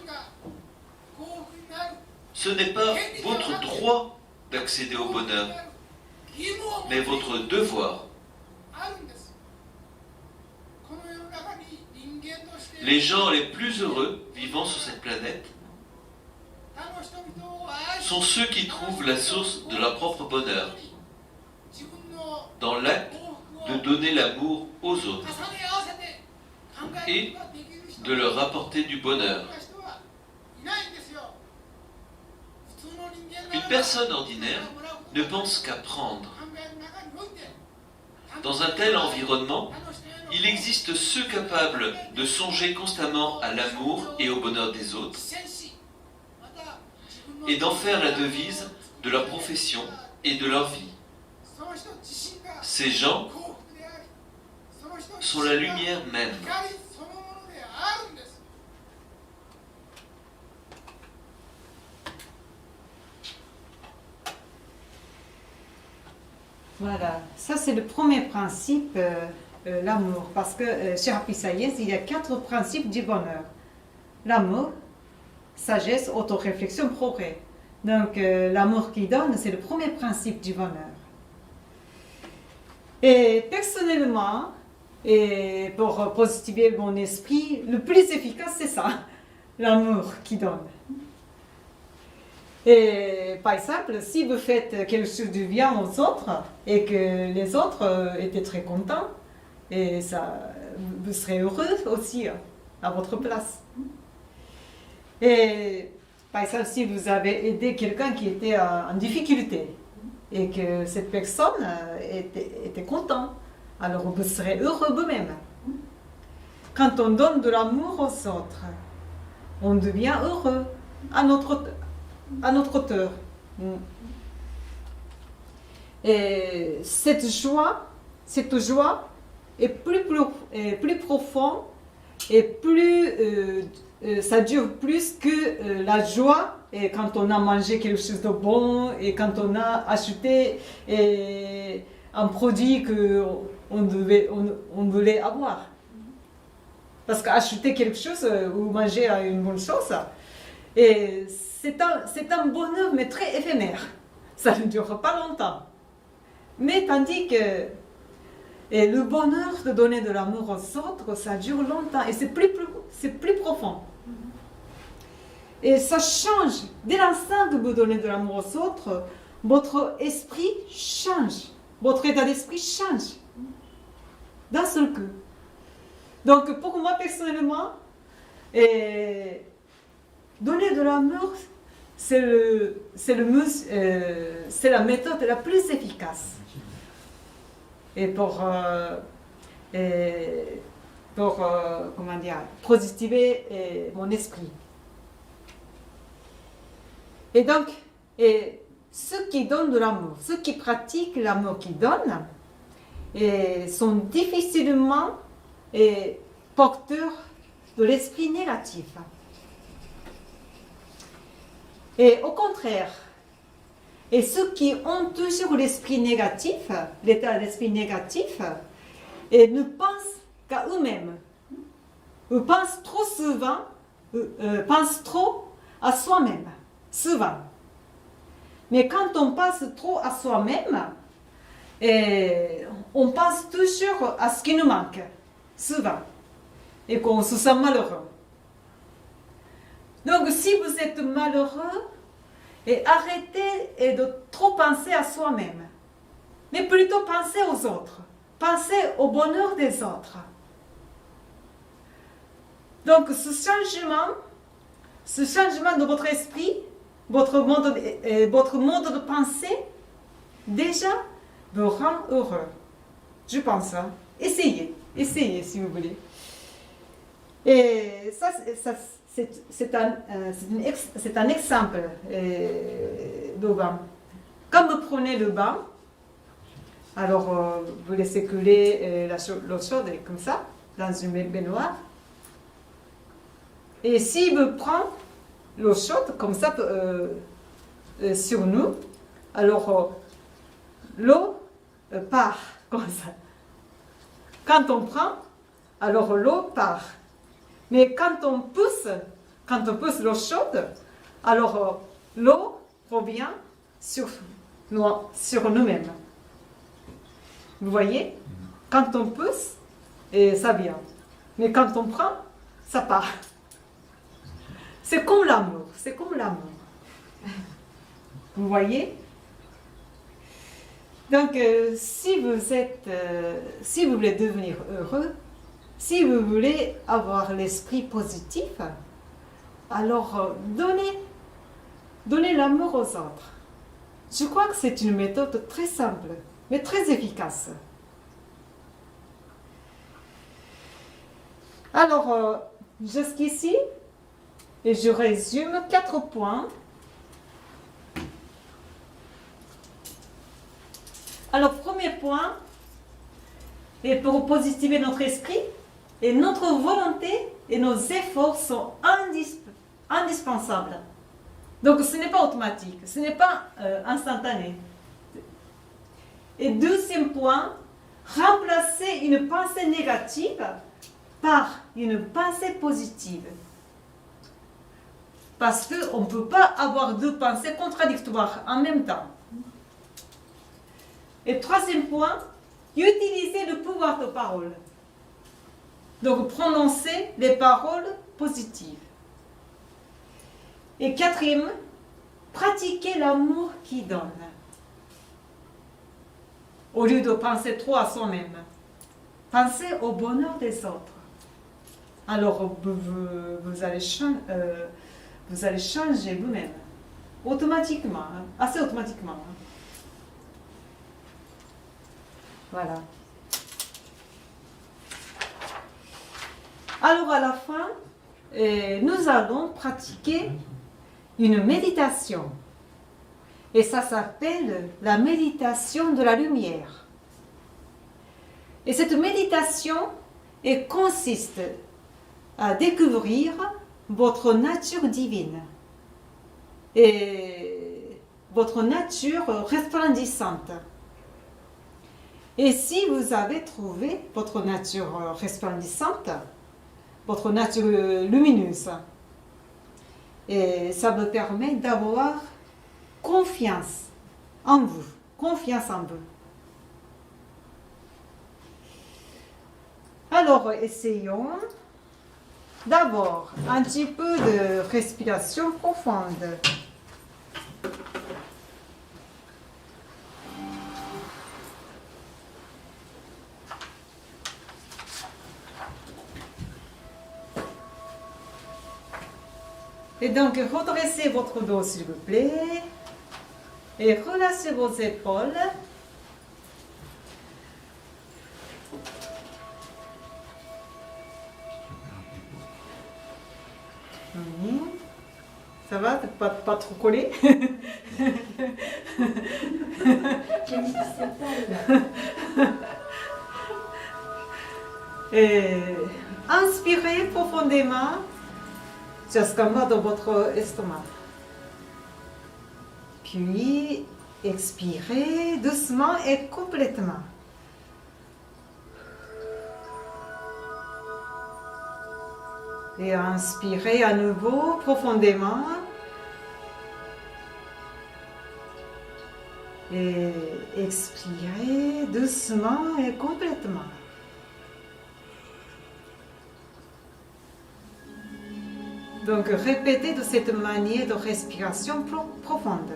Ce n'est pas votre droit d'accéder au bonheur, mais votre devoir. Les gens les plus heureux vivant sur cette planète sont ceux qui trouvent la source de leur propre bonheur dans l'acte de donner l'amour aux autres et de leur apporter du bonheur. Une personne ordinaire ne pense qu'à prendre. Dans un tel environnement, il existe ceux capables de songer constamment à l'amour et au bonheur des autres et d'en faire la devise de leur profession et de leur vie. Ces gens sont la lumière même. Voilà, ça c'est le premier principe, l'amour. Parce que chez Happy Science, il y a 4 principes du bonheur. L'amour, sagesse, autoréflexion, progrès. Donc l'amour qui donne, c'est le premier principe du bonheur. Et personnellement, et pour positiver mon esprit, le plus efficace c'est ça, l'amour qui donne. Et par exemple, si vous faites quelque chose de bien aux autres et que les autres étaient très contents, et ça, vous serez heureux aussi à votre place. Et par exemple, si vous avez aidé quelqu'un qui était en difficulté et que cette personne était content, alors vous serez heureux vous-même. Quand on donne de l'amour aux autres, on devient heureux à notre hauteur. Et cette joie est plus profonde et ça dure plus que la joie et quand on a mangé quelque chose de bon et quand on a acheté un produit qu'on voulait avoir. Parce qu'acheter quelque chose ou manger une bonne chose, et c'est un bonheur mais très éphémère. Ça ne dure pas longtemps. Mais tandis que le bonheur de donner de l'amour aux autres, ça dure longtemps et c'est plus profond. Et ça change. Dès l'instant que vous donnez de l'amour aux autres, votre esprit change. Votre état d'esprit change. D'un seul coup. Donc pour moi personnellement, donner de l'amour, c'est la méthode la plus efficace. Et pour positiver mon esprit. Et donc, ceux qui donnent de l'amour, ceux qui pratiquent l'amour qu'ils donnent, sont difficilement porteurs de l'esprit négatif. Et au contraire, et ceux qui ont toujours l'esprit négatif, l'état d'esprit négatif, et ne pensent qu'à eux-mêmes, ou pensent trop souvent, pensent trop à soi-même, souvent. Mais quand on pense trop à soi-même, on pense toujours à ce qui nous manque, souvent, et qu'on se sent malheureux. Donc si vous êtes malheureux, arrêtez de trop penser à soi-même, mais plutôt pensez aux autres, pensez au bonheur des autres. Donc ce changement de votre esprit, votre mode de pensée, déjà vous rend heureux. Je pense, hein. Essayez si vous voulez. Et ça c'est un exemple de bain. Quand vous prenez le bain, alors vous laissez couler l'eau chaude comme ça, dans une baignoire. Et si vous prenez l'eau chaude comme ça sur nous. Alors, l'eau part comme ça. Quand on prend, alors l'eau part. Mais quand on pousse l'eau chaude, alors l'eau revient sur nous-mêmes. Vous voyez? Quand on pousse, et ça vient. Mais quand on prend, ça part. C'est comme l'amour, c'est comme l'amour. Vous voyez? Donc, si vous voulez devenir heureux, si vous voulez avoir l'esprit positif, alors donnez l'amour aux autres. Je crois que c'est une méthode très simple, mais très efficace. Alors, jusqu'ici, et je résume 4 points. Alors, premier point, et pour positiver notre esprit, et notre volonté et nos efforts sont indispensables. Donc, ce n'est pas automatique, ce n'est pas instantané. Et deuxième point, remplacer une pensée négative par une pensée positive. Parce qu'on ne peut pas avoir 2 pensées contradictoires en même temps. Et troisième point, utiliser le pouvoir de parole. Donc, prononcer les paroles positives. Et quatrième, pratiquer l'amour qui donne. Au lieu de penser trop à soi-même, pensez au bonheur des autres. Alors, vous allez changer vous-même, automatiquement, assez automatiquement. Voilà. Alors, à la fin, nous allons pratiquer une méditation. Et ça s'appelle la méditation de la lumière. Et cette méditation consiste à découvrir votre nature divine et votre nature resplendissante. Et si vous avez trouvé votre nature resplendissante, votre nature lumineuse, et ça me permet d'avoir confiance en vous. Alors, essayons d'abord un petit peu de respiration profonde. Et donc, redressez votre dos, s'il vous plaît. Et relâchez vos épaules. Oui. Ça va? T'es pas trop collé? Et inspirez profondément jusqu'en bas de votre estomac. Puis expirez doucement et complètement. Et inspirez à nouveau profondément. Et expirez doucement et complètement. Donc répétez de cette manière de respiration profonde.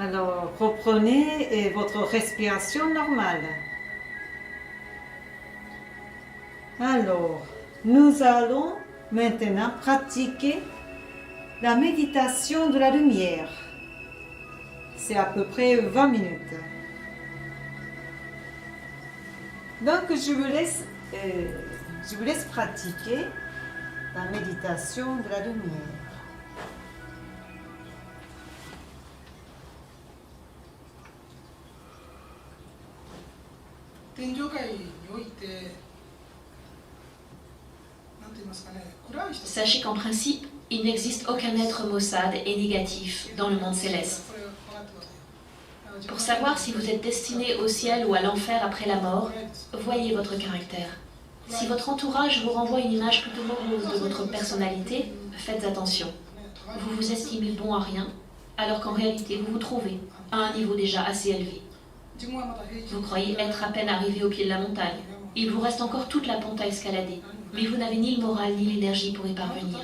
Alors, reprenez votre respiration normale. Alors, nous allons maintenant pratiquer la méditation de la lumière. C'est à peu près 20 minutes. Donc, je vous laisse pratiquer la méditation de la lumière. 天上界において、なんて言いますかね、暗い人 Sachez qu'en principe, il n'existe aucun être maussade et négatif dans le monde céleste. これ分かってください。Pour savoir si vous êtes destiné au ciel ou à l'enfer après la mort, voyez votre caractère. Si votre entourage vous renvoie une image plutôt morose de votre personnalité, faites attention. Vous vous estimez bon à rien, alors qu'en réalité vous vous trouvez à un niveau déjà assez élevé. 自分はまだ平均 Vous croyez être à peine arrivé au pied de la montagne. Il vous reste encore toute la pente à escalader, mais vous n'avez ni le moral ni l'énergie pour y parvenir.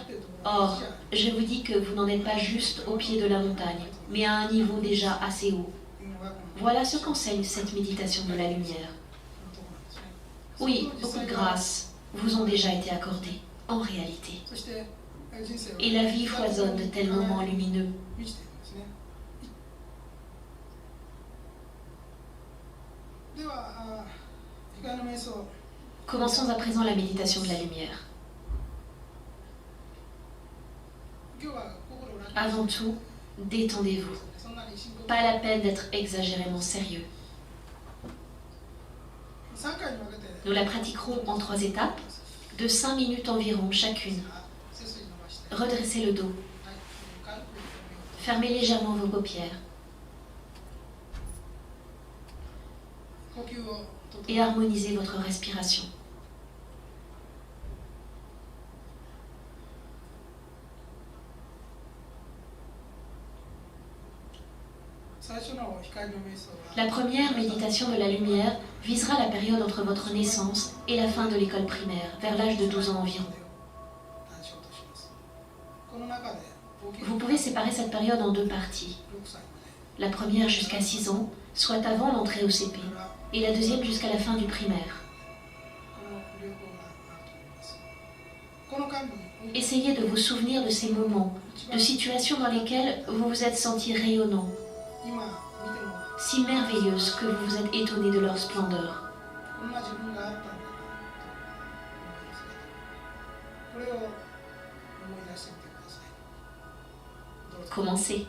Or, je vous dis que vous n'en êtes pas juste au pied de la montagne, mais à un niveau déjà assez haut. Voilà ce qu'enseigne cette méditation de la lumière. Oui, beaucoup de grâces vous ont déjà été accordées, en réalité. そして人生は Et la vie foisonne de tels moments lumineux. 満ちているんですね。では、光の瞑想、 Commençons à présent la méditation de la lumière. 今日は心を楽に Avant tout, détendez-vous. そんなに深呼吸 Pas la peine d'être exagérément sérieux. 3回に分けて Nous la pratiquerons en 3 étapes, de 5 minutes environ chacune. 背筋伸ばして、 Redressez le dos. はい、軽く Fermez légèrement vos paupières 呼吸を整 et harmonisez votre respiration. 最初の光の瞑想は La première méditation de la lumière visera la période entre votre naissance et la fin de l'école primaire, vers l'âge de 12 ans environ. 対象とします。この中で大きく Vous pouvez séparer cette période en 2 parties. 6歳まで La première jusqu'à 6 ans, soit avant l'entrée au CP, et la deuxième jusqu'à la fin du primaire. この両方があると思います。この間に Essayez de vous souvenir de ces moments, de situations dans lesquelles vous vous êtes senti rayonnant, 今見ても si merveilleuses que vous vous êtes étonné de leur splendeur. こんな自分があったんだなと思いますね。これを思い出してみてください。どうぞ。 Commencez.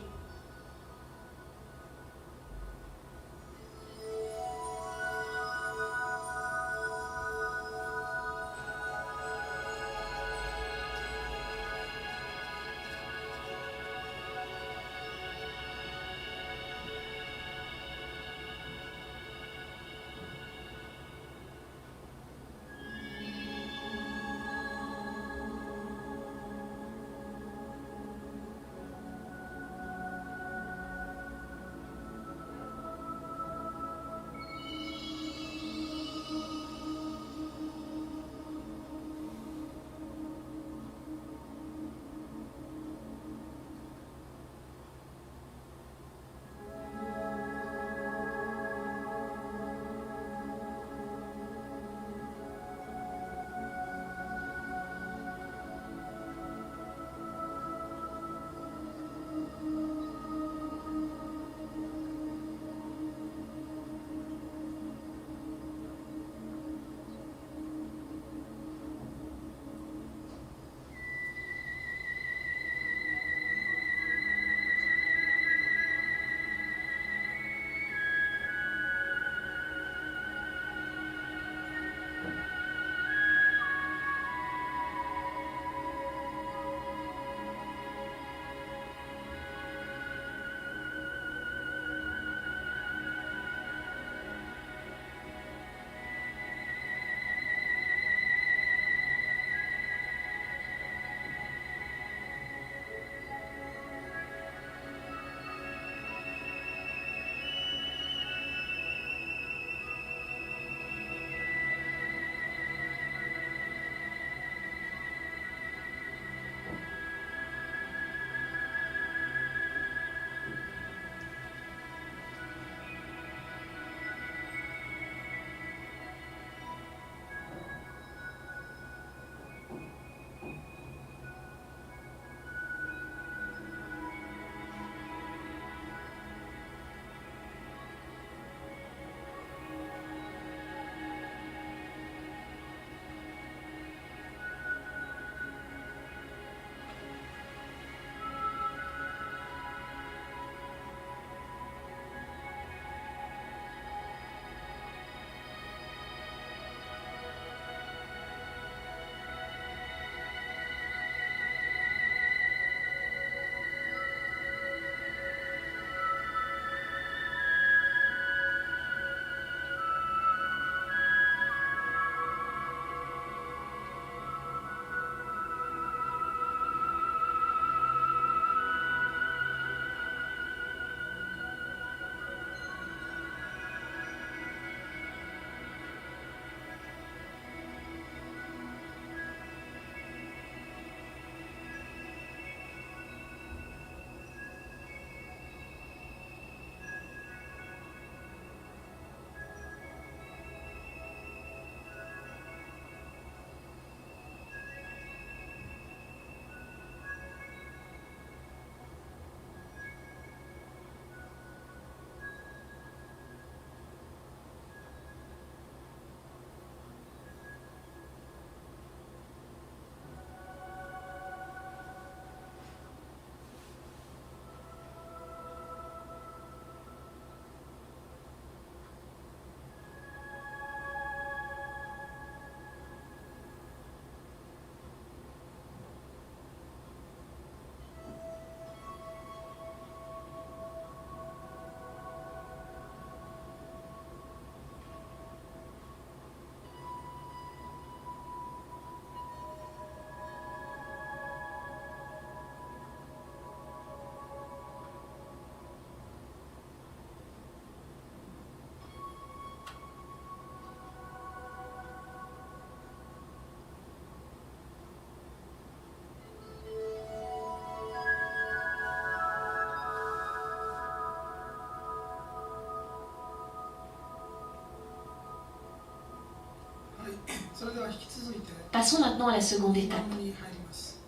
Passons maintenant à la seconde étape. に入ります。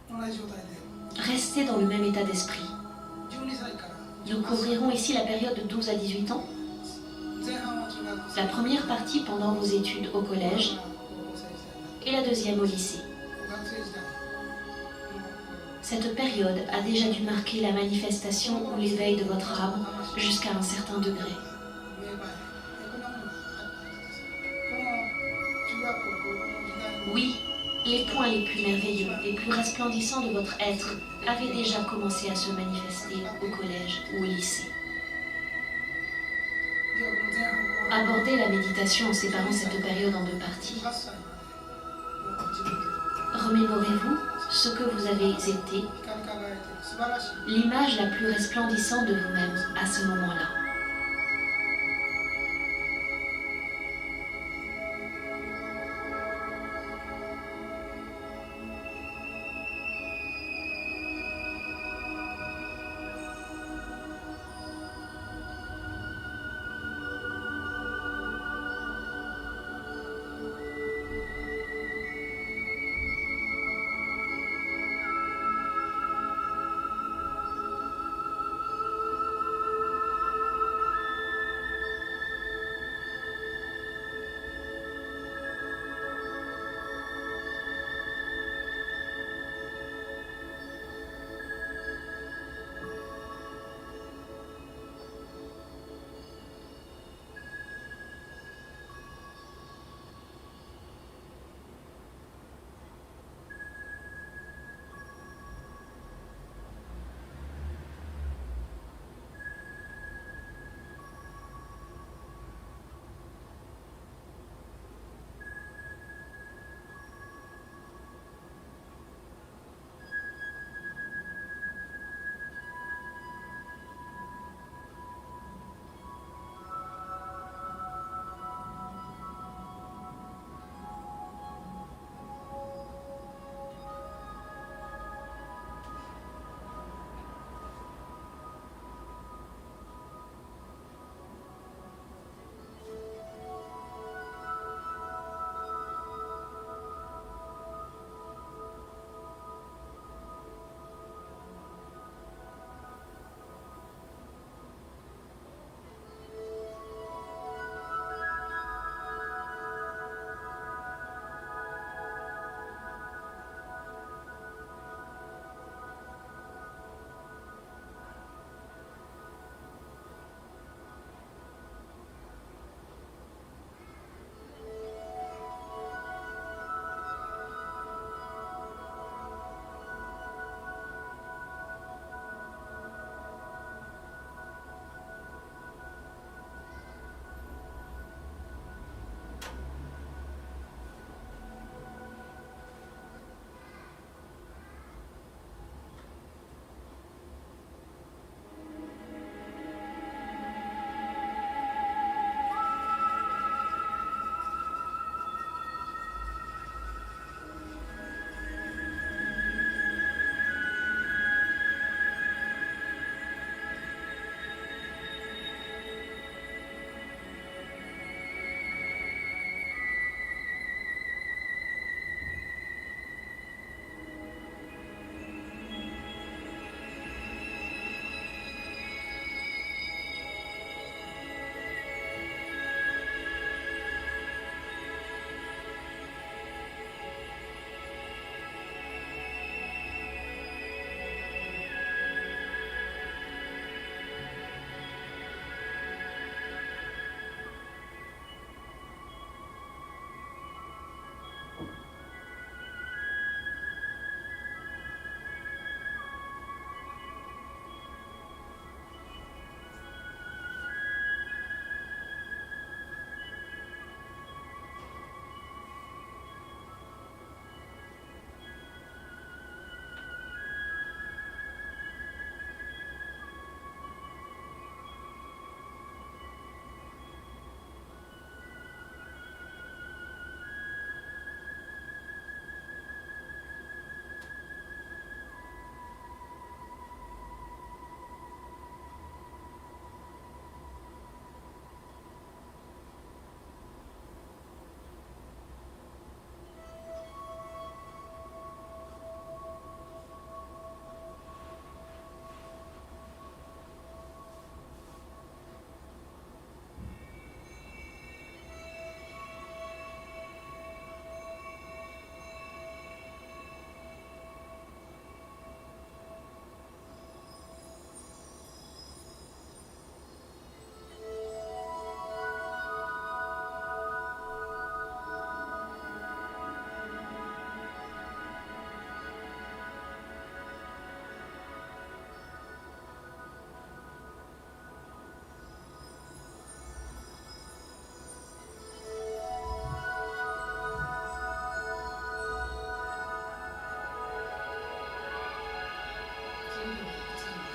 同じ状態で Restez dans le même état d'esprit. 12歳から Nous couvrirons ici la période de 12 à 18 ans. 前半は中学生 La première partie pendant vos études au collège 高校生時代 et la deuxième au lycée. 学生時代 Cette période a déjà dû marquer la manifestation ou l'éveil de votre âme jusqu'à un certain degré. 名場面こんなものがあったんです。この中学校高校の時代に Oui, les points les plus merveilleux, les plus resplendissants de votre être avaient déjà commencé à se manifester au collège ou au lycée. ではこの前半後半 Abordez la méditation en séparant cette période en deux parties. 18歳まで自分で Remémorez-vous ce que vous avez été, 光り輝いている素晴らしい l'image la plus resplendissante de vous-même à ce moment-là.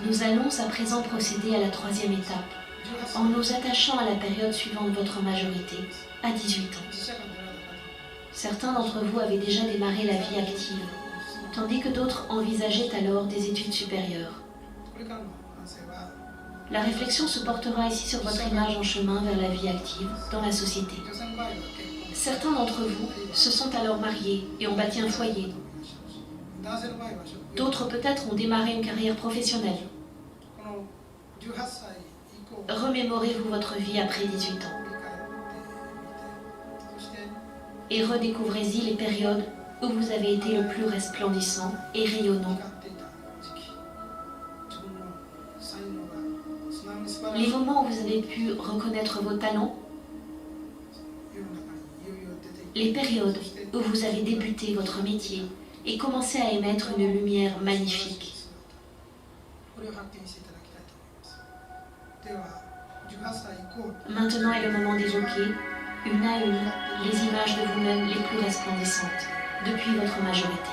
Nous allons à présent procéder à la troisième étape, en nous attachant à la période suivant votre majorité, à 18 ans. 実社会になられた方 Certains d'entre vous avaient déjà démarré la vie active, tandis que d'autres envisageaient alors des études supérieures. これからの反省は La réflexion se portera ici sur votre image en chemin vers la vie active dans la société. 女性の場合は結婚 Certains d'entre vous se sont alors mariés et ont bâti un foyer. 男性の場合は職業 D'autres peut-être ont démarré une carrière professionnelle. この18歳以降 Remémorez-vous votre vie après 18 ans 振り返ってみてそして et redécouvrez-y les périodes où vous avez été le plus resplendissant et rayonnant. 光っていた時期自分の才能が素直に素晴らし Les い moments où vous avez pu reconnaître vos talents, 世の中にいよいよ出ていく les périodes そして où vous avez débuté votre métier et commencé à émettre une lumière magnifique. これを発見していただきたいと思いますでは18歳以降 Maintenant est le moment d'évoquer, une à une, les images de vous-même les plus resplendissantes depuis votre majorité.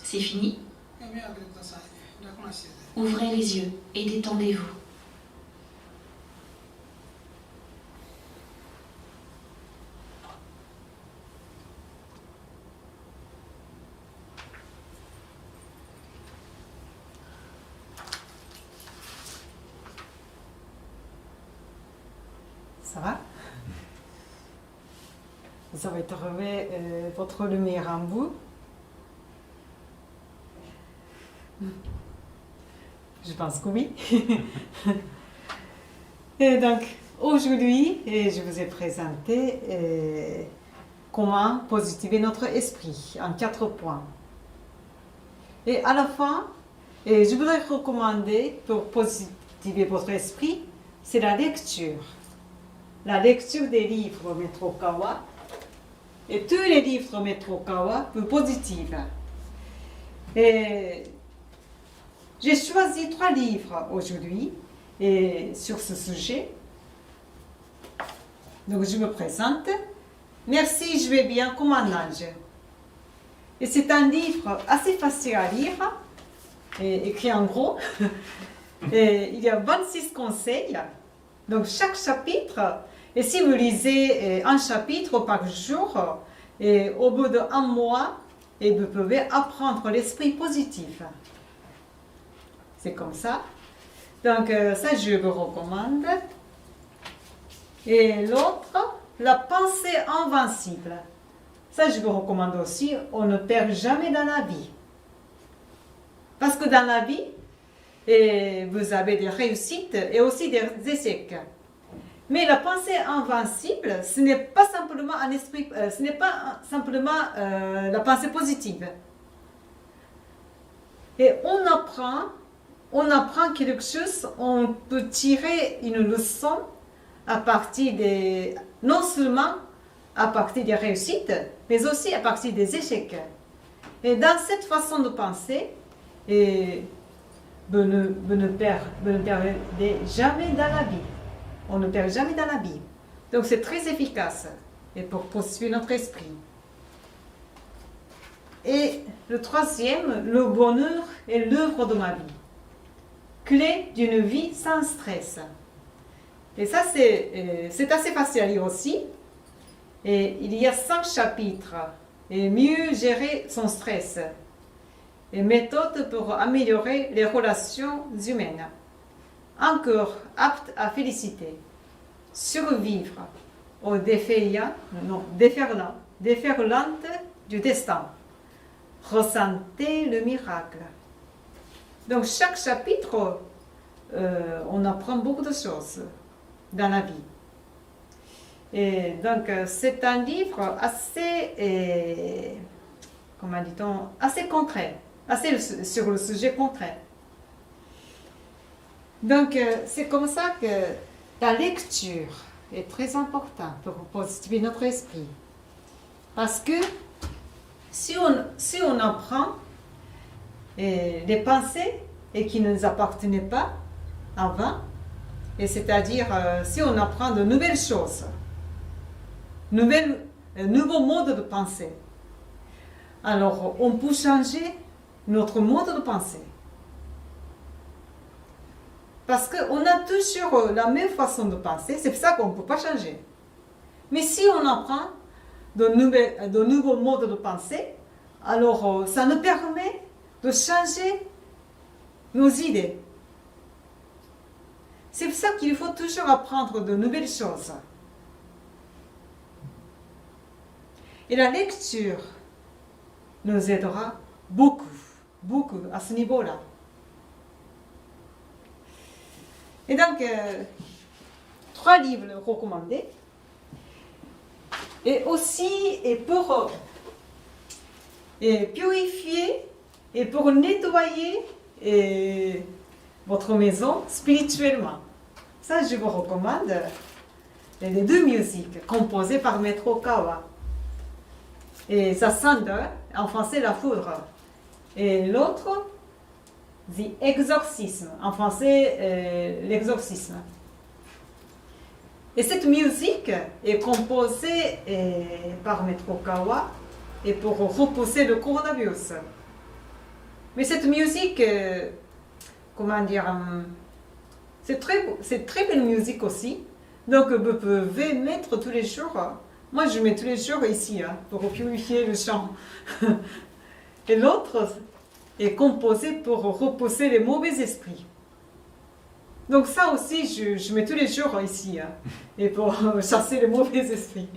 C'est fini? 目を開けてください。楽な姿勢で。 Ouvrez les yeux et détendez-vous. Ça va? Vous avez trouvé votre lumière en vous? Je pense que oui. Et donc, aujourd'hui, je vous ai présenté comment positiver notre esprit en 4 points. Et à la fin, je voudrais recommander pour positiver votre esprit, c'est la lecture. La lecture des livres Metrokawa et tous les livres Metrokawa positifs. Et j'ai choisi 3 livres aujourd'hui sur ce sujet. Donc je me présente. Merci, je vais bien comme un ange. Et c'est un livre assez facile à lire, écrit en gros. Et il y a 26 conseils. Donc chaque chapitre, et si vous lisez un chapitre par jour, et au bout d'1 mois, et vous pouvez apprendre l'esprit positif. C'est comme ça. Donc ça, je vous recommande. Et l'autre, la pensée invincible. Ça, je vous recommande aussi. On ne perd jamais dans la vie. Parce que dans la vie, vous avez des réussites et aussi des échecs. Mais la pensée invincible, ce n'est pas simplement un esprit, ce n'est pas simplement la pensée positive. Et on apprend quelque chose, on peut tirer une leçon à partir des, non seulement à partir des réussites, mais aussi à partir des échecs. Et dans cette façon de penser, vous ne perdez jamais dans la vie. On ne perd jamais dans la vie. Donc c'est très efficace et pour poursuivre notre esprit. Et le troisième, le bonheur est l'œuvre de ma vie. Clé d'une vie sans stress. Et ça, c'est assez facile à lire aussi. Et il y a 5 chapitres. Et mieux gérer son stress. Et méthodes pour améliorer les relations humaines. Encore apte à féliciter. Survivre aux défaillantes du destin. Ressentez le miracle. Donc chaque chapitre, on apprend beaucoup de choses dans la vie. Et donc c'est un livre assez, comment dit-on, assez concret, assez sur le sujet concret. Donc c'est comme ça que la lecture est très importante pour positiver notre esprit. Parce que si on apprend des pensées qui ne nous appartenaient pas avant, et c'est-à-dire si on apprend de nouvelles choses, nouveaux modes de pensée, alors on peut changer notre mode de pensée. Parce qu'on a toujours la même façon de penser, c'est pour ça qu'on ne peut pas changer. Mais si on apprend de nouveaux modes de pensée, alors ça nous permet de changer nos idées. C'est pour ça qu'il faut toujours apprendre de nouvelles choses. Et la lecture nous aidera beaucoup, beaucoup à ce niveau-là. Et donc, 3 livres recommandés. Et aussi, pour purifier et pour nettoyer votre maison spirituellement. Ça, je vous recommande les 2 musiques composées par Metrokawa. Et ça Thunder, en français la foudre. Et l'autre, The Exorcism, en français l'exorcisme. Et cette musique est composée par Metrokawa et pour repousser le coronavirus. Mais cette musique, comment dire, c'est très belle musique aussi. Donc vous pouvez mettre tous les jours. Moi je mets tous les jours ici pour purifier le chant. Et l'autre est composé pour repousser les mauvais esprits. Donc ça aussi je mets tous les jours ici et pour chasser les mauvais esprits.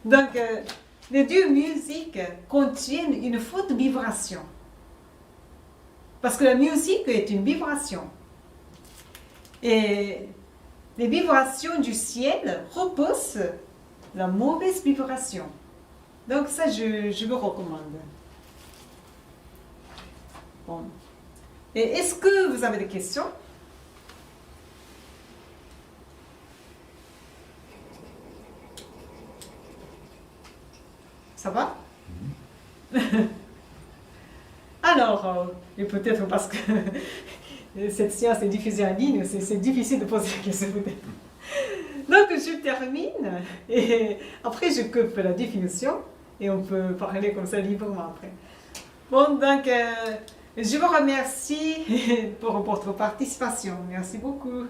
Donc les deux musiques contiennent une forte vibration. Parce que la musique est une vibration. Et les vibrations du ciel repoussent la mauvaise vibration. Donc ça, je vous recommande. Bon. Et est-ce que vous avez des questions? Ça va? Alors, et peut-être parce que cette séance est diffusée en ligne, c'est difficile de poser la question. Donc je termine et après je coupe la définition et on peut parler comme ça librement après. Bon, donc je vous remercie pour votre participation. Merci beaucoup.